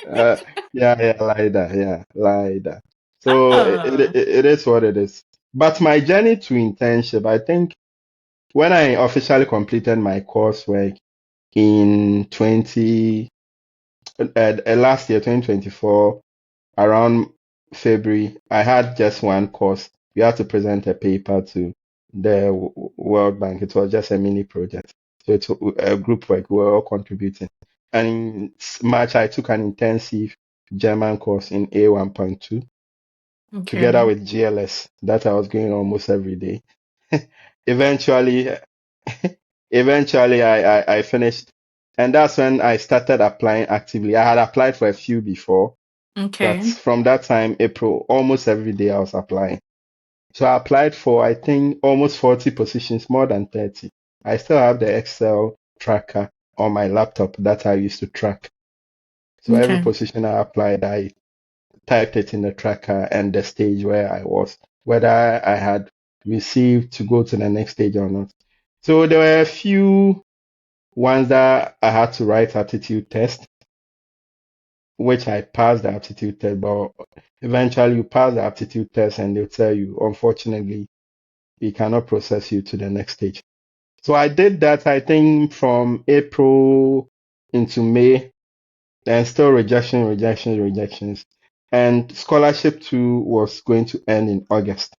uh, yeah, yeah, like that. Yeah, like that. So Oh. it is what it is. But my journey to internship, I think when I officially completed my coursework in last year, 2024, around February, I had just one course. We had to present a paper to the World Bank. It was just a mini project. So it's a group work. We were all contributing. And in March, I took an intensive German course in A1.2 together Okay. with GLS that I was going almost every day. Eventually, eventually I finished. And that's when I started applying actively. I had applied for a few before, but Okay. from that time, April, almost every day I was applying. So I applied for, I think, almost 40 positions, more than 30. I still have the Excel tracker on my laptop that I used to track. So every Okay. position I applied, I typed it in the tracker and the stage where I was, whether I had received to go to the next stage or not. So there were a few ones that I had to write aptitude test, which I passed the aptitude test, but eventually you pass the aptitude test and they'll tell you, unfortunately, we cannot process you to the next stage. So I did that, I think, from April into May, and still rejections. And scholarship too was going to end in August.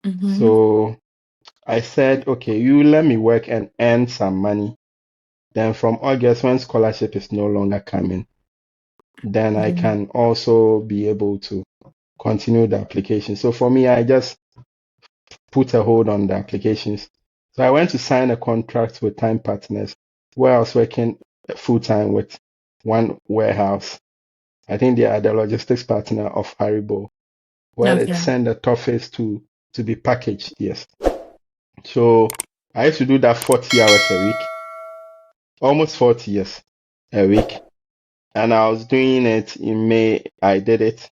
Mm-hmm. So I said, okay, you let me work and earn some money. Then from August, when scholarship is no longer coming, then I Mm-hmm. can also be able to continue the application. So for me, I just put a hold on the applications. So I went to sign a contract with Time Partners where I was working full time with one warehouse. I think they are the logistics partner of Haribo. Well, it Okay. sent the toffees to be packaged. Yes. So I used to do that 40 hours a week, almost 40 years a week. And I was doing it in May. I did it.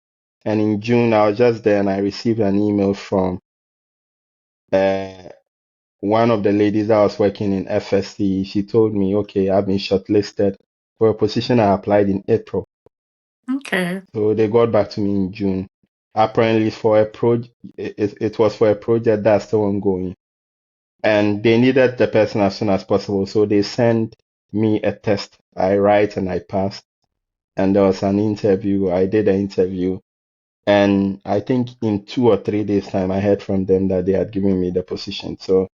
And in June, I was just there and I received an email from uh, one of the ladies that was working in FSC. She told me, okay, I've been shortlisted for a position I applied in April. Okay. So they got back to me in June. Apparently, for a project, it was for a project that's still ongoing. And they needed the person as soon as possible. So they sent me a test. I write and I pass. And there was an interview. I did an interview. And I think in 2 or 3 days' time, I heard from them that they had given me the position. So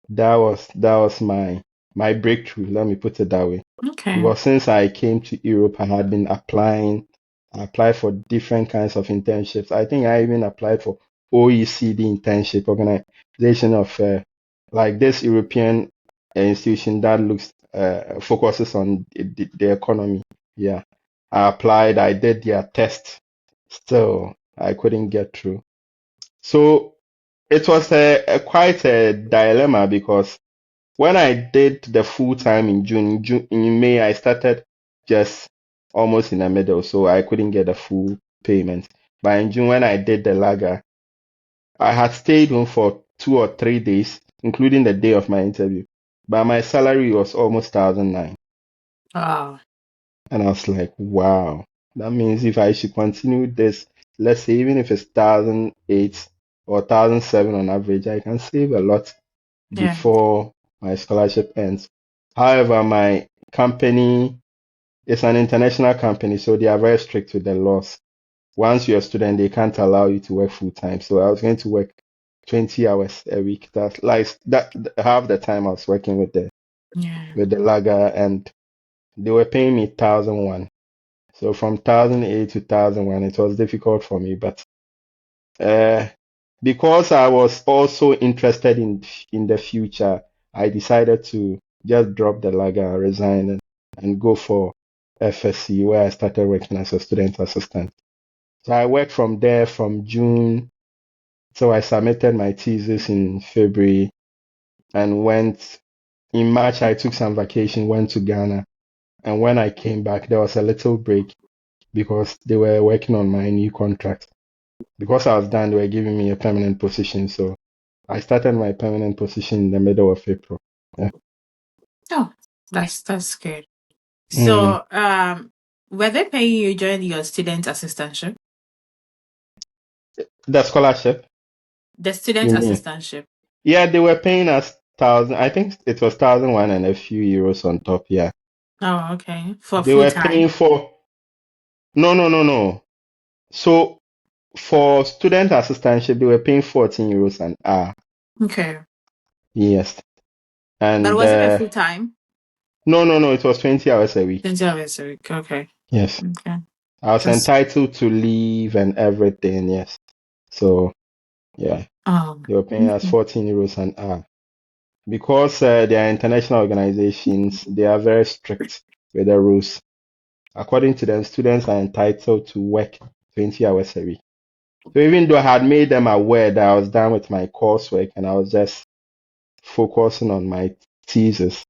that was my breakthrough. Let me put it that way. Okay. Because since I came to Europe, I had been applying. I applied for different kinds of internships. I think I even applied for OECD internship organization of like this European institution that looks focuses on the economy. Yeah, I applied. I did their test. Still, I couldn't get through. So it was quite a dilemma because when I did the full time in in May, I started just almost in the middle, so I couldn't get the full payment. But in June, when I did the lager, I had stayed home for 2 or 3 days, including the day of my interview. But my salary was almost 1,009. Oh, And I was like, wow, that means if I should continue this, let's say even if it's 1,008 or 1,007 on average, I can save a lot yeah. before my scholarship ends. However, my company is an international company, so they are very strict with the laws. Once you're a student, they can't allow you to work full time. So I was going to work 20 hours a week. That's like that half the time I was working Yeah. with the lager, and they were paying me 1,001. So from 1,008 to 1,001, it was difficult for me, but uh, because I was also interested in the future, I decided to just drop the lager, resign, and go for FSC, where I started working as a student assistant. So I worked from there from June. So I submitted my thesis in February and went in March. I took some vacation, went to Ghana. And when I came back, there was a little break because they were working on my new contract. Because I was done, they were giving me a permanent position. So I started my permanent position in the middle of April. Yeah. Oh, that's good. Mm. So, were they paying you during your student assistantship? The scholarship, The student you mean? assistantship. Yeah, they were paying us 1,000. I think it was 1,001 and a few euros on top. Yeah, Oh, okay. For they full were paying time. for. No, no, no, no. So for student assistantship, they were paying 14 euros an hour. Okay. Yes, But and was it a full time? no, no, no. It was 20 hours a week. 20 hours a week. Okay. Yes, Okay. I was That's entitled to leave and everything. Yes, so yeah, they were paying us okay. 14 euros an hour. Because they are international organizations, they are very strict with the rules. According to them, students are entitled to work 20 hours a week. So even though I had made them aware that I was done with my coursework and I was just focusing on my thesis,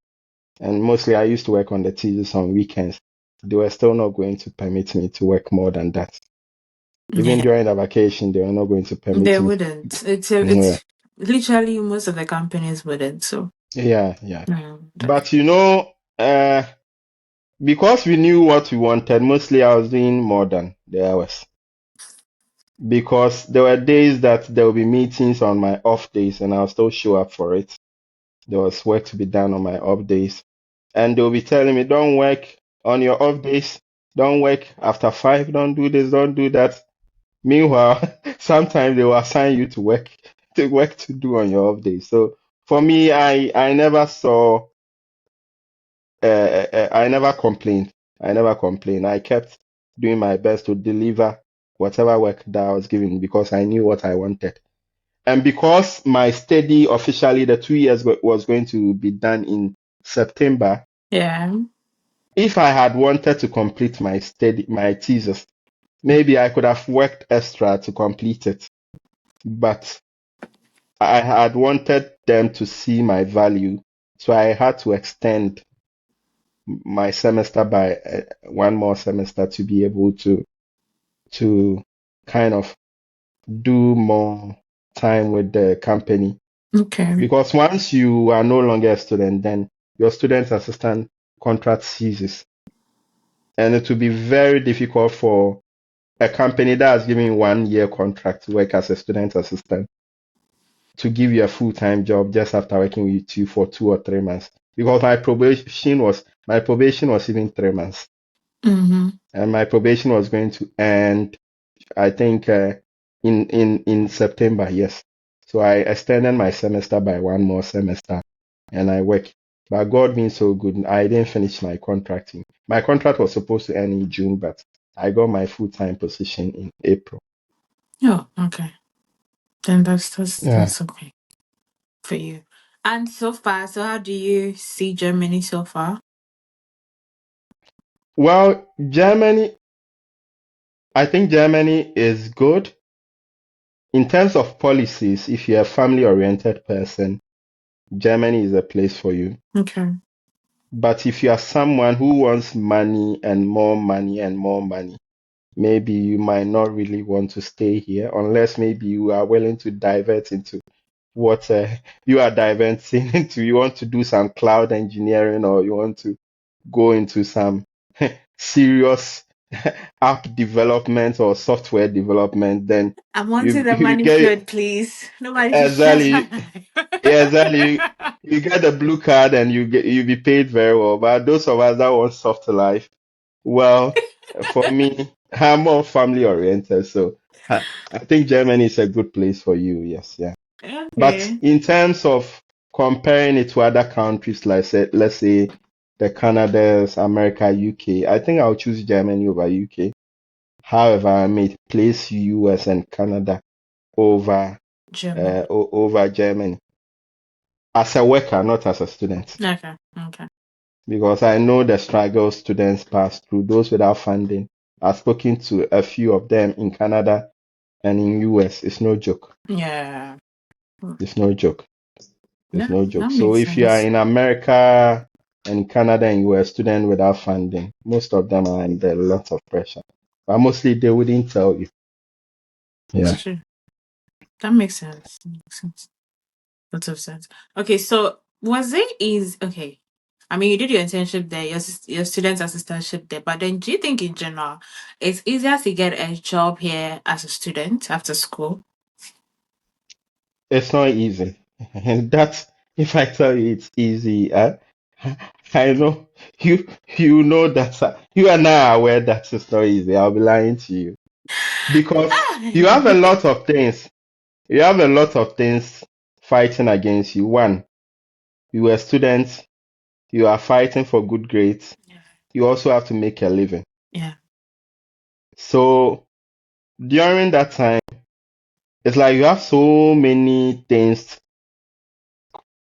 and mostly I used to work on the thesis on weekends, they were still not going to permit me to work more than that. Even Yeah. during the vacation, they were not going to permit They me. wouldn't. Yeah, It's literally most of the companies wouldn't. So, yeah, yeah. that's But because we knew what we wanted, mostly I was doing more than the hours. Because there were days that there would be meetings on my off days and I'll still show up for it. There was work to be done on my off days. And they'll be telling me, don't work on your off days. Don't work after 5. Don't do this. Don't do that. Meanwhile, sometimes they will assign you to work to do on your off days. So for me, I never saw I never complained. I never complained. I kept doing my best to deliver whatever work that I was given because I knew what I wanted. And because my study officially, the 2 years was going to be done in September, yeah. if I had wanted to complete my study, my thesis, Maybe I could have worked extra to complete it, but I had wanted them to see my value, so I had to extend my semester by one more semester to be able to kind of do more time with the company. Okay. Because once you are no longer a student, then your student assistant contract ceases. And it will be very difficult for a company that has given you 1 year contract to work as a student assistant to give you a full-time job just after working with you for 2 or 3 months. Because my probation was even 3 months. Mm-hmm. And my probation was going to end, I think, in September, yes. So I extended my semester by one more semester and I worked. But God being so good, I didn't finish my contracting. My contract was supposed to end in June, but I got my full-time position in April. Oh, okay. Then that's Yeah. that's okay for you. And so far, so how do you see Germany so far? Well, I think Germany is good in terms of policies. If you're a family-oriented person, Germany is a place for you. Okay. But if you are someone who wants money and more money and more money, maybe you might not really want to stay here unless maybe you are willing to divert into what you are diverting into. You want to do some cloud engineering or you want to go into some serious app development or software development, then I'm wanting you the you money get float, please. Nobody should stress my exactly yeah, exactly. life. You get the blue card and you be paid very well. But those of us that want soft life, well, for me, I'm more family oriented, so I think Germany is a good place for you. Yes, yeah. But Okay. in terms of comparing it to other countries, like let's say the Canadas, America, UK, I think I'll choose Germany over UK. However, I may place US and Canada over Germany. over Germany as a worker, not as a student, Okay. Okay. because I know the struggles students pass through. Those without funding. I've spoken to a few of them in Canada and in US. It's no joke. Yeah. It's no joke. It's Yeah, no that joke. So makes if you are sense. in America and Canada and you are a student without funding, most of them are under a lot of pressure. But mostly they wouldn't tell you. Yeah. It's true. That makes sense. That makes sense. Lots of sense. Okay, so was it easy? Okay, I mean, you did your internship there, your student assistantship there, but then do you think in general it's easier to get a job here as a student after school? It's not easy. And that's if I tell you it's easy, I know you know that you and I are aware that it's not easy. I'll be lying to you. Because Ah! you have a lot of things. You have a lot of things fighting against you. One, you are a student, you are fighting for good grades. Yeah. You also have to make a living. Yeah. So during that time, it's like you have so many things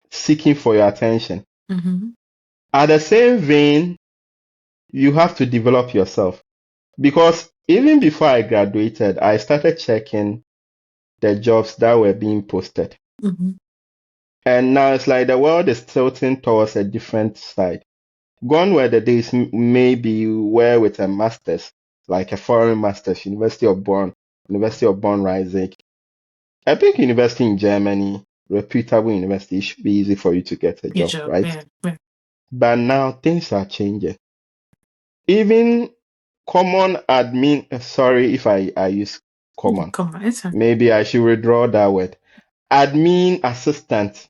seeking for your attention. Mm-hmm. At the same vein, you have to develop yourself. Because even before I graduated, I started checking the jobs that were being posted. Mm-hmm. And now it's like the world is tilting towards a different side. Gone were the days maybe you were with a master's, like a foreign master's, University of Bonn Rising. I think university in Germany, reputable university, it should be easy for you to get a Your job, job. right? Yeah. Yeah. But now things are changing. Even common admin, sorry if I use common. Come on, it's okay. Maybe I should withdraw that word. Admin assistant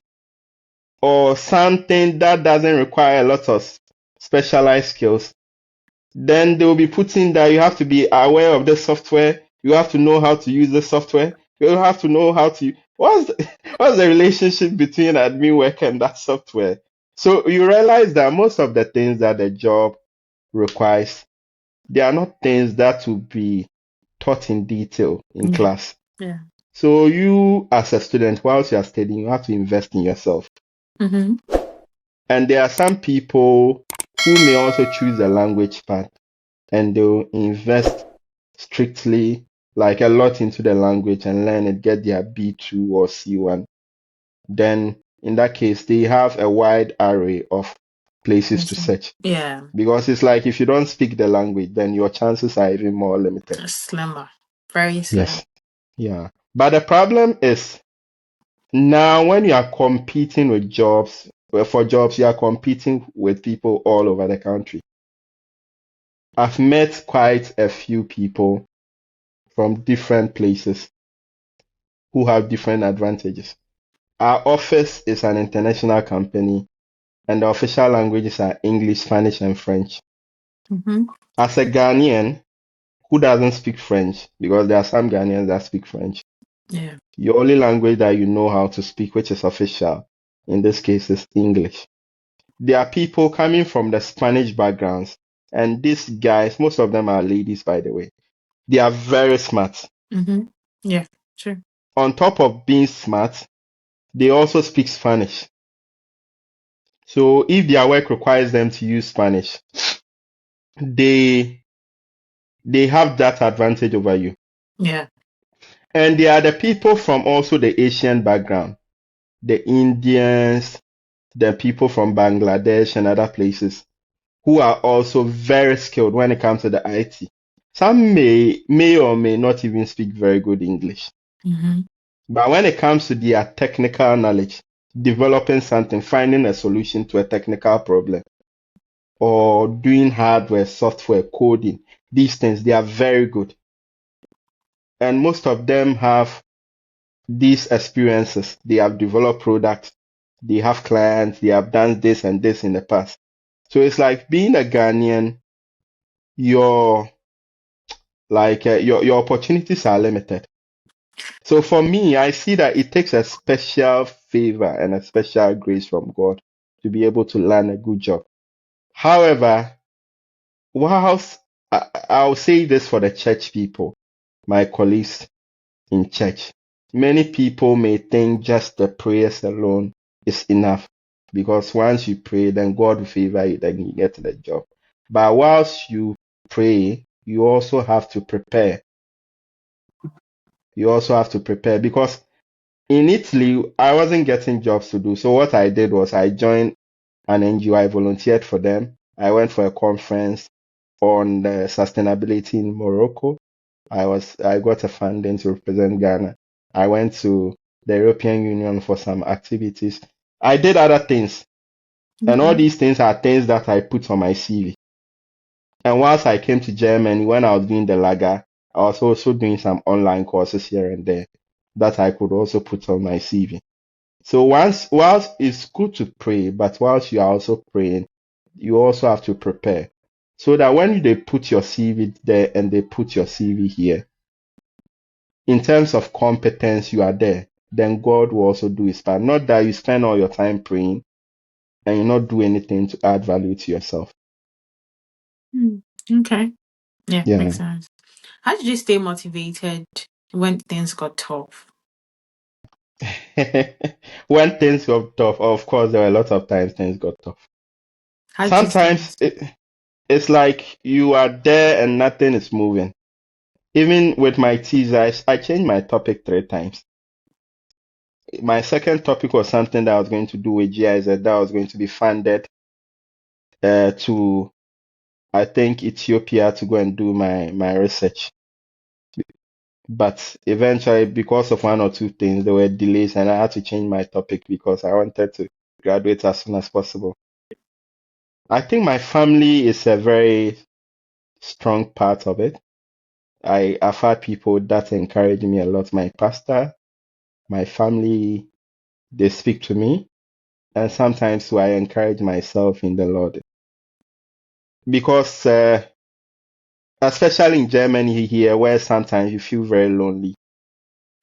or something that doesn't require a lot of specialized skills. Then they will be putting that you have to be aware of the software. You have to know how to use the software. You have to know how to. What's the relationship between admin work and that software? So you realize that most of the things that the job requires, they are not things that will be taught in detail in Yeah. class. Yeah. So you, as a student, whilst you are studying, you have to invest in yourself. Mm-hmm. And there are some people who may also choose the language path and they'll invest strictly like a lot into the language and learn it, get their B2 or C1, then in that case, they have a wide array of places to Mhm. search. Yeah, Because it's like if you don't speak the language, then your chances are even more limited. slimmer, very slim. Yes. Yeah. But the problem is now when you are competing with jobs, well, for jobs, you are competing with people all over the country. I've met quite a few people from different places who have different advantages. Our office is an international company, and the official languages are English, Spanish, and French. Mm-hmm. As a Ghanaian who doesn't speak French, because there are some Ghanaians that speak French, Yeah. your only language that you know how to speak, which is official, in this case is English. There are people coming from the Spanish backgrounds, and these guys, most of them are ladies, by the way. They are very smart. Mm-hmm. Yeah. Sure. On top of being smart, they also speak Spanish. So if their work requires them to use Spanish, they they have that advantage over you. Yeah. And they are the people from also the Asian background, the Indians, the people from Bangladesh and other places who are also very skilled when it comes to the IT. Some may or may not even speak very good English. Mm-hmm. But when it comes to their technical knowledge, developing something, finding a solution to a technical problem, or doing hardware, software, coding, these things, they are very good. And most of them have these experiences. They have developed products, they have clients, they have done this and this in the past. So it's like being a Ghanaian, your your opportunities are limited. So for me, I see that it takes a special favor and a special grace from God to be able to land a good job. However, whilst I'll say this for the church people, my colleagues in church, many people may think just the prayers alone is enough because once you pray, then God will favor you, then you get the job. But whilst you pray, you also have to prepare. You also have to prepare because in Italy, I wasn't getting jobs to do. So what I did was I joined an NGO. I volunteered for them. I went for a conference on sustainability in Morocco. I got a funding to represent Ghana. I went to the European Union for some activities. I did other things, and all Okay. these things are things that I put on my CV. And once I came to Germany, when I was doing the lager, I was also doing some online courses here and there that I could also put on my CV. So whilst it's good to pray, but whilst you are also praying, you also have to prepare. So that when they put your CV there and they put your CV here, in terms of competence, you are there. Then God will also do his part. Not that you spend all your time praying and you not do anything to add value to yourself. Mm. Okay. Yeah, Yeah. makes sense. How did you stay motivated when things got tough? When things got tough, of course, there were a lot of times things got tough. How did you stay Sometimes motivated? it's like you are there and nothing is moving. Even with my teasers, I changed my topic 3 times. My second topic was something that I was going to do with GIZ that was going to be funded to, I think, Ethiopia to go and do my research. But eventually, because of one or two things, there were delays and I had to change my topic because I wanted to graduate as soon as possible. I think my family is a very strong part of it. I've had people that encourage me a lot. My pastor, my family, they speak to me. And sometimes too, I encourage myself in the Lord. Because, especially in Germany here, where sometimes you feel very lonely,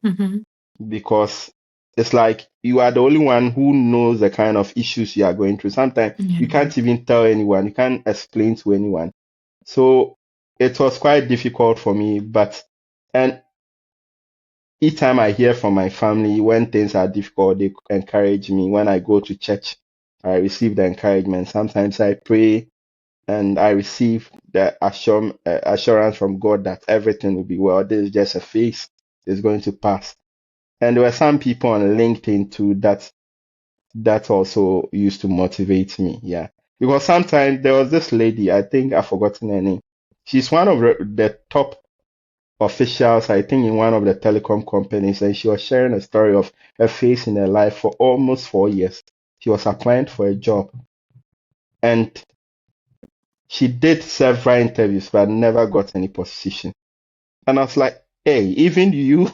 Mm-hmm. because it's like you are the only one who knows the kind of issues you are going through. Sometimes Yeah. you can't even tell anyone, you can't explain to anyone. So it was quite difficult for me, but and each time I hear from my family when things are difficult, they encourage me. When I go to church, I receive the encouragement. Sometimes I pray and I received the assurance from God that everything will be well. This is just a phase; it's going to pass. And there were some people on LinkedIn too that also used to motivate me. Yeah, because sometimes there was this lady, I think I've forgotten her name. She's one of the top officials, I think, in one of the telecom companies, and she was sharing a story of a phase in her life for almost 4 years. She was applying for a job, and she did several interviews but never got any position. And I was like, hey, even you.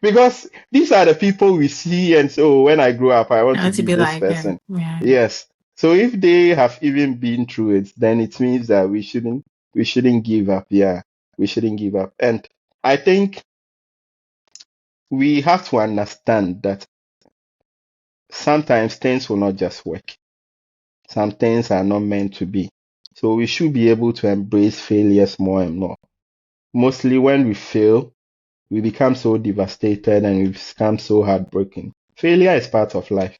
Because these are the people we see, and so when I grow up, I want I to want to be be this like him. person. Yeah. Yes. So if they have even been through it, then it means that we shouldn't give up. Yeah, we shouldn't give up. And I think we have to understand that sometimes things will not just work. Some things are not meant to be. So we should be able to embrace failures more and more. Mostly when we fail, we become so devastated and we become so heartbroken. Failure is part of life.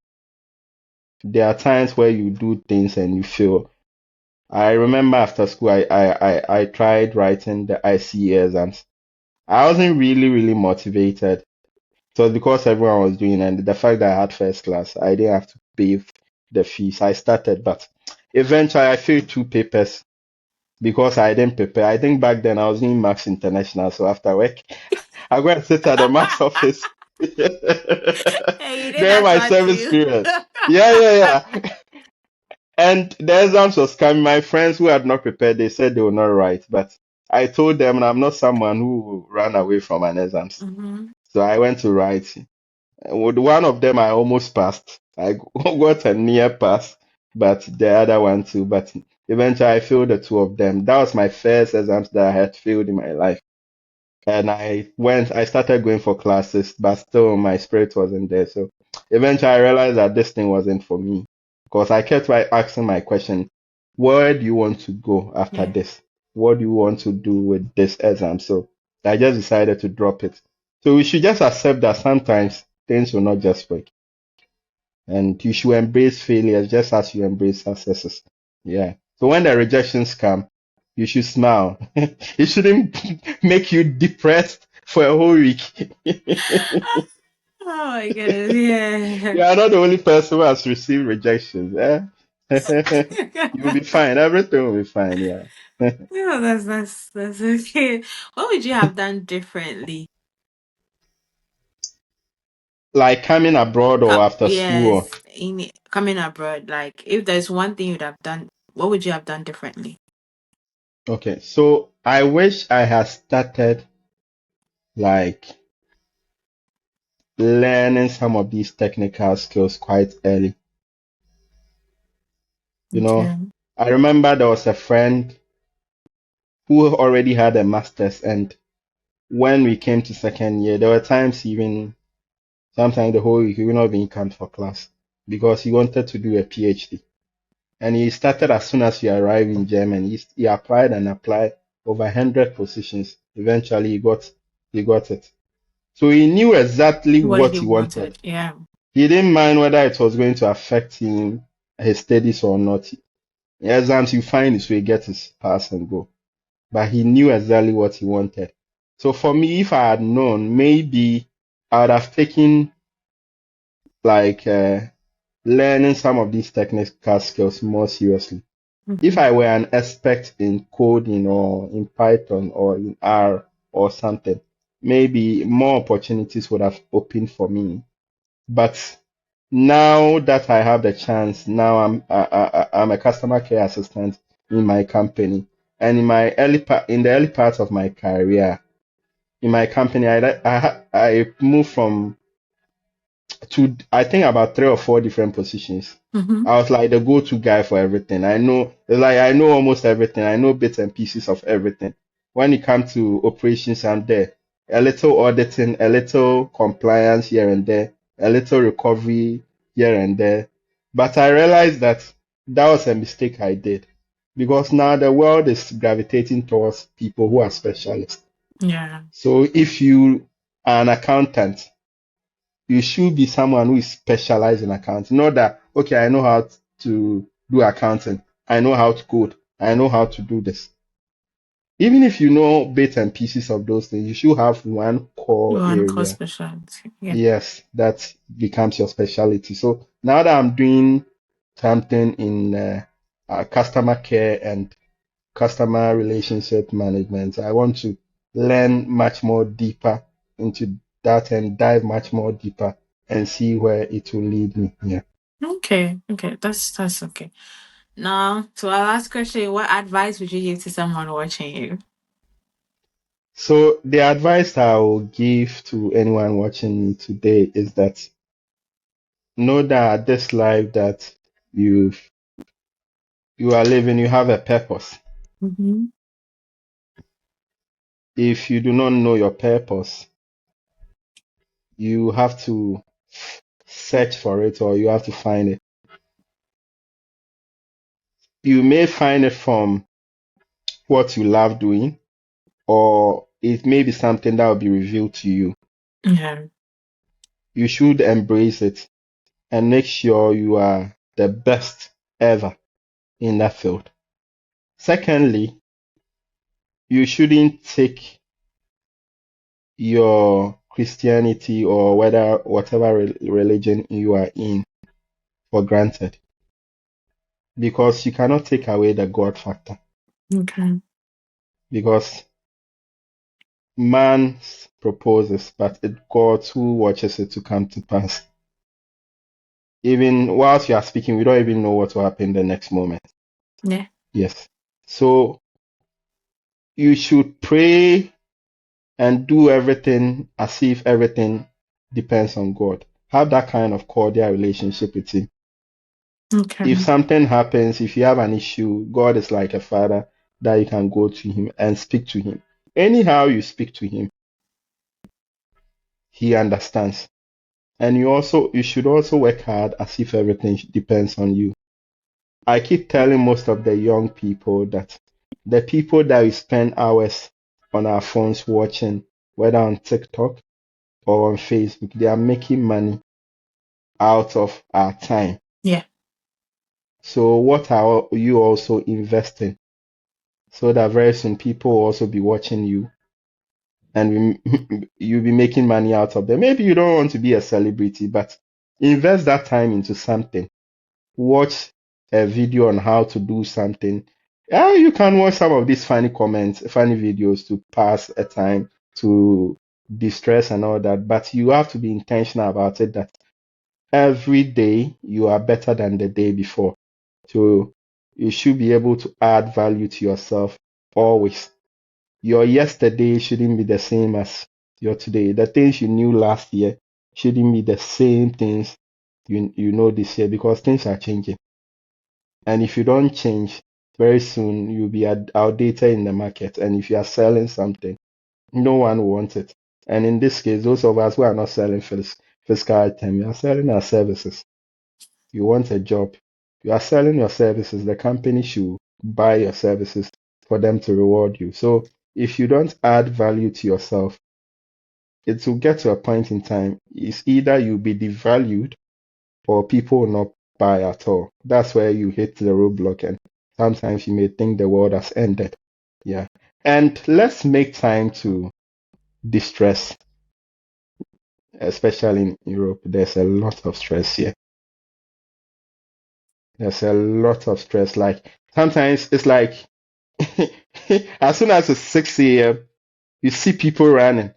There are times where you do things and you fail. I remember after school, I tried writing the ICE exams. I wasn't really motivated. It was because everyone was doing it, and the fact that I had first class, I didn't have to pay the fees. I started, but eventually I failed two papers because I didn't prepare. I think back then I was doing Max International, so after work, I go and sit at the Max office Hey, you did during that my one service too. period. Yeah. And the exams was coming. My friends who had not prepared, they said they will not write, but I told them I'm not someone who will run away from an exams. Hmm. So I went to write. With one of them, I almost passed. I got a near pass, but the other one too. But eventually, I failed the two of them. That was my first exams that I had failed in my life. And I started going for classes, but still my spirit wasn't there. So eventually, I realized that this thing wasn't for me because I kept asking my question, where do you want to go after Yeah. this? What do you want to do with this exam? So I just decided to drop it. So we should just accept that sometimes things will not just work. And you should embrace failures just as you embrace successes. Yeah. So when the rejections come, you should smile. It shouldn't make you depressed for a whole week. Oh my goodness, yeah. You are not the only person who has received rejections. You'll be fine. Everything will be fine. Yeah. Yeah, that's okay. What would you have done differently? Like coming abroad or after school. Yes, in coming abroad, like if there's one thing you'd have done, what would you have done differently? Okay. So I wish I had started like learning some of these technical skills quite early. You know, Okay. I remember there was a friend who already had a master's, and when we came to second year, there were times even sometimes the whole week he would not even come for class because he wanted to do a PhD. And he started as soon as he arrived in Germany. He applied and applied over 100 positions. Eventually, he got it. So he knew exactly What what he he wanted. wanted, yeah. He didn't mind whether it was going to affect him, his studies or not. Exams, you find his way, get his pass and go. But he knew exactly what he wanted. So for me, if I had known, maybe I would have taken like learning some of these technical skills more seriously. If Hmm. I were an expert in coding or in Python or in R or something, maybe more opportunities would have opened for me. But now that I have the chance, now I'm a customer care assistant in my company, and in the early part of my career in my company, I moved from to I think about three or four different positions. Hmm. I was like the go-to guy for everything. I know almost everything. I know bits and pieces of everything. When it comes to operations, I'm there. A little auditing, a little compliance here and there, a little recovery here and there. But I realized that that was a mistake I did because now the world is gravitating towards people who are specialists. Yeah. So if you are an accountant, you should be someone who is specialized in accounting. Not that, okay, I know how to do accounting. I know how to code. I know how to do this. Even if you know bits and pieces of those things, you should have one core One core area. specialty. Yeah. Yes, that becomes your specialty. So now that I'm doing something in customer care and customer relationship management, I want to learn much more deeper into that and dive much more deeper and see where it will lead me. Yeah. Okay. Okay. That's okay. Now, to our last question, what advice would you give to someone watching you? So the advice I will give to anyone watching me today is that know that this life that you you are living, you have a purpose. Mm-hmm. If you do not know your purpose, you have to search for it or you have to find it. You may find it from what you love doing, or it may be something that will be revealed to you. Yeah. You should embrace it and make sure you are the best ever in that field. Secondly, you shouldn't take your Christianity or whatever religion you are in for granted because you cannot take away the God factor Okay. because man proposes, but it's God who watches it to come to pass. Even whilst you are speaking, we don't even know what will happen the next moment. Yeah. Yes. So you should pray and do everything as if everything depends on God. Have that kind of cordial relationship with Him. Okay. If something happens, if you have an issue, God is like a father that you can go to Him and speak to Him. Anyhow you speak to Him, He understands. And you should also work hard as if everything depends on you. I keep telling most of the young people that the people that we spend hours on our phones watching, whether on TikTok or on Facebook, they are making money out of our time. Yeah. So what are you also investing so that very soon people will also be watching you and you'll be making money out of them. Maybe you don't want to be a celebrity, but invest that time into something. Watch a video on how to do something. Yeah, you can watch some of these funny comments, funny videos to pass a time, to distress and all that. But you have to be intentional about it that every day you are better than the day before. So you should be able to add value to yourself always. Your yesterday shouldn't be the same as your today. The things you knew last year shouldn't be the same things you know this year because things are changing. And if you don't change, very soon you'll be outdated in the market. And if you are selling something, no one wants it. And in this case, those of us who are not selling physical items, we are selling our services. You want a job, you are selling your services. The company should buy your services for them to reward you. So if you don't add value to yourself, it will get to a point in time. It's either you'll be devalued or people will not buy at all. That's where you hit the roadblock, and sometimes you may think the world has ended. Yeah. And let's make time to distress, especially in Europe. There's a lot of stress here. There's a lot of stress. Like sometimes it's like as soon as it's 6 a.m., you see people running.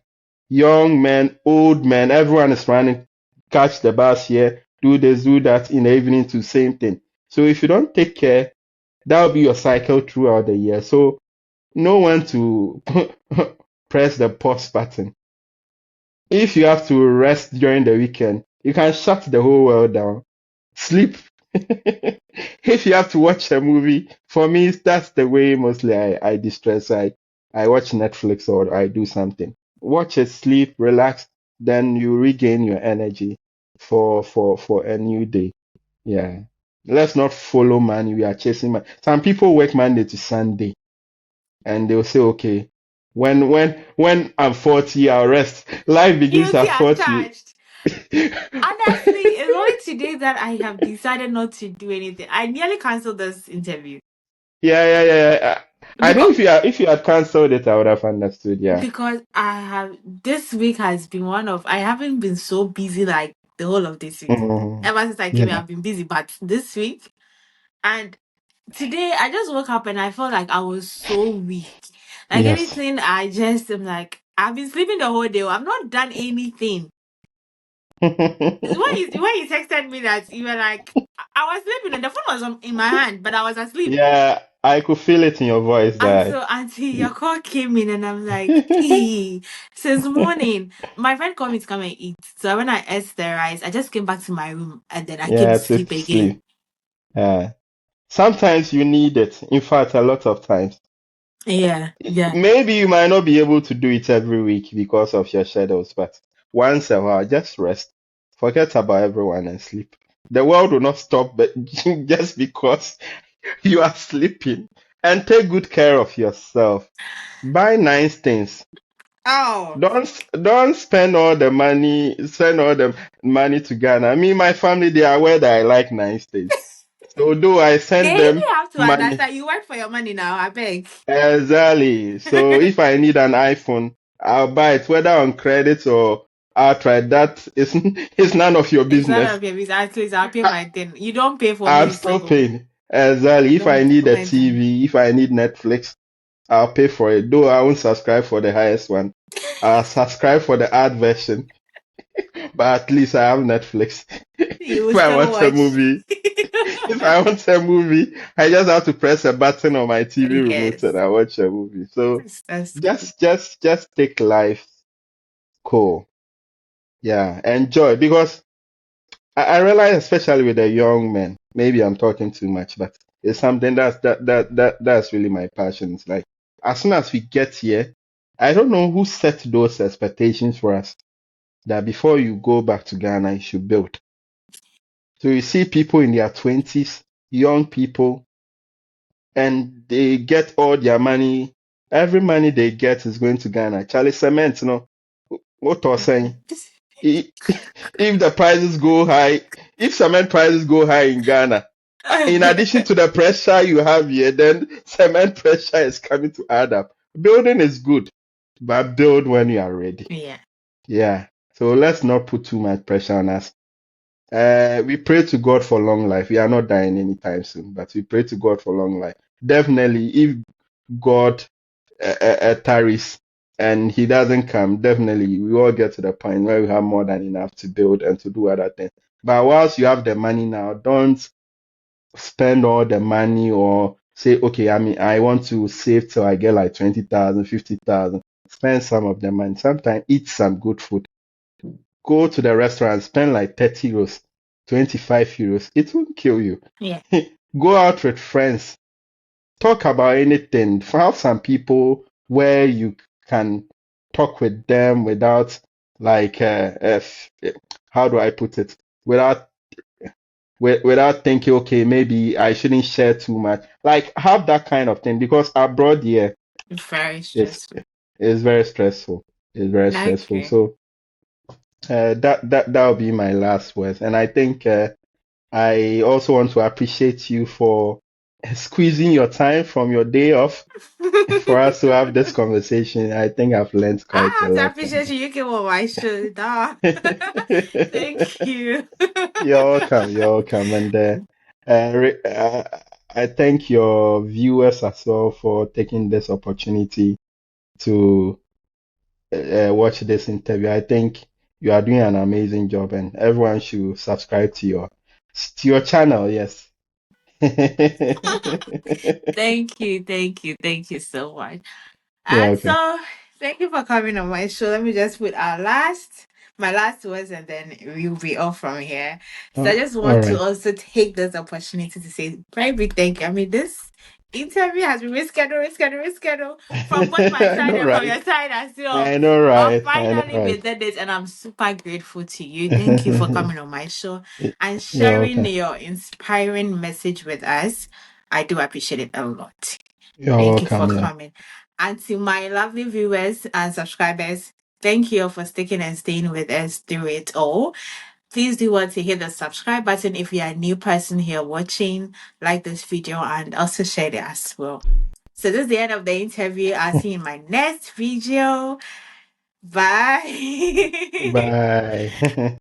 Young men, old men, everyone is running. Catch the bus here, do this, do that in the evening to same thing. So if you don't take care, that'll be your cycle throughout the year. So know when to press the pause button. If you have to rest during the weekend, you can shut the whole world down. Sleep. If you have to watch a movie, for me, that's the way mostly I distress. I watch Netflix or I do something. Watch it, sleep, relax, then you regain your energy for a new day. Yeah. Let's not follow money. We are chasing money. Some people work Monday to Sunday and they'll say, okay, when I'm 40, I'll rest. Life begins Guilty at as 40. charged. Honestly, it's only today that I have decided not to do anything. I nearly canceled this interview Yeah. I because think if you had cancelled it, I would have understood. Yeah. I have this week has been one of I haven't been so busy like the whole of this week. Mhm. Ever since I came here, Yeah. I've been busy, but this week and today I just woke up and I felt like I was so weak. Like Yes. anything, I just am like I've been sleeping the whole day. I've not done anything. When you texted me that you were like I was sleeping and the phone was in my hand, but I was asleep. Yeah, I could feel it in your voice And that. so until your call came in and I'm like, since morning, my friend called me to come and eat. So when I ate the rice, I just came back to my room and then I came Yeah, to to sleep again. sleep. Yeah. Sometimes you need it. In fact, a lot of times. Yeah. Maybe you might not be able to do it every week because of your shadows, but once a while, just rest. Forget about everyone and sleep. The world will not stop but just because you are sleeping. And take good care of yourself. Buy nice things. Oh, Don't spend all the money to Ghana. I mean, my family, they are aware that I like nice things. So though I they send them even have to money. understand you work for your money now, I beg. Exactly. So if I need an iPhone, I'll buy it, whether on credit or outright. That is is none of your It's none business. of your business. At least I'll pay I, my thing. You don't pay for I'm me, still so paying. Exactly. If I don't need a comment on it. TV, if I need Netflix, I'll pay for it. Though I won't subscribe for the highest one. I'll subscribe for the ad version, but at least I have Netflix. You If will I still want a watch. movie, if I want a movie, I just have to press a button on my TV remote and Yes. I watch a movie. So That's just take life cool. Yeah, enjoy because I realize, especially with the young men, maybe I'm talking too much, but it's something that's really my passion. It's like as soon as we get here, I don't know who set those expectations for us that before you go back to Ghana, you should build. So you see people in their 20s, young people, and they get all their money. Every money they get is going to Ghana. Charlie Cement, what I was saying. i- if the prices go high, if cement prices go high in Ghana, in addition to the pressure you have here, then cement pressure is coming to add up. Building is good, but build when you are ready. yeah. Yeah. So let's not put too much pressure on us. We pray to God for long life. We are not dying anytime soon, but we pray to God for long life. Definitely, if God tarries and he doesn't come, definitely we all get to the point where we have more than enough to build and to do other things. But whilst you have the money now, don't spend all the money or say, okay, I mean, I want to save till I get like 20,000, 50,000. Spend some of the money. Sometimes eat some good food. Go to the restaurant, spend like 30 euros, 25 euros. It won't kill you. Yeah. Go out with friends, talk about anything. Have some people where you can talk with them without like how do I put it? Without thinking, okay, maybe I shouldn't share too much. Like have that kind of thing because abroad, yeah, Very it's stressful. it's very stressful. It's very stressful. Okay. So that'll be my last words. And I think I also want to appreciate you for squeezing your time from your day off for us to have this conversation. I think I've learned quite I a have to lot from appreciate you. You came on my show. Duh. you. Thank you. You're welcome. You're welcome. And I thank your viewers as well for taking this opportunity to watch this interview. I think you are doing an amazing job, and everyone should subscribe to your channel. Yes. Thank you so much. You're And welcome. so, thank you for coming on my show. Let me just put my last words, and then we'll be off from here. So, I just All want to right. also take this opportunity to say very big thank you. I mean, this interview has been rescheduled from both my I side know, and from right? your side as well. I know, But right? I know, finally, we right? did it, and I'm super grateful to you. Thank you for coming on my show and You're sharing welcome. your inspiring message with us. I do appreciate it a lot. You're Thank you for welcome. Yeah. coming. And to my lovely viewers and subscribers, Thank you for sticking and staying with us through it all. Please do want to hit the subscribe button if you are a new person here watching, like this video, and also share it as well. So this is the end of the interview. I'll see you in my next video. Bye. Bye.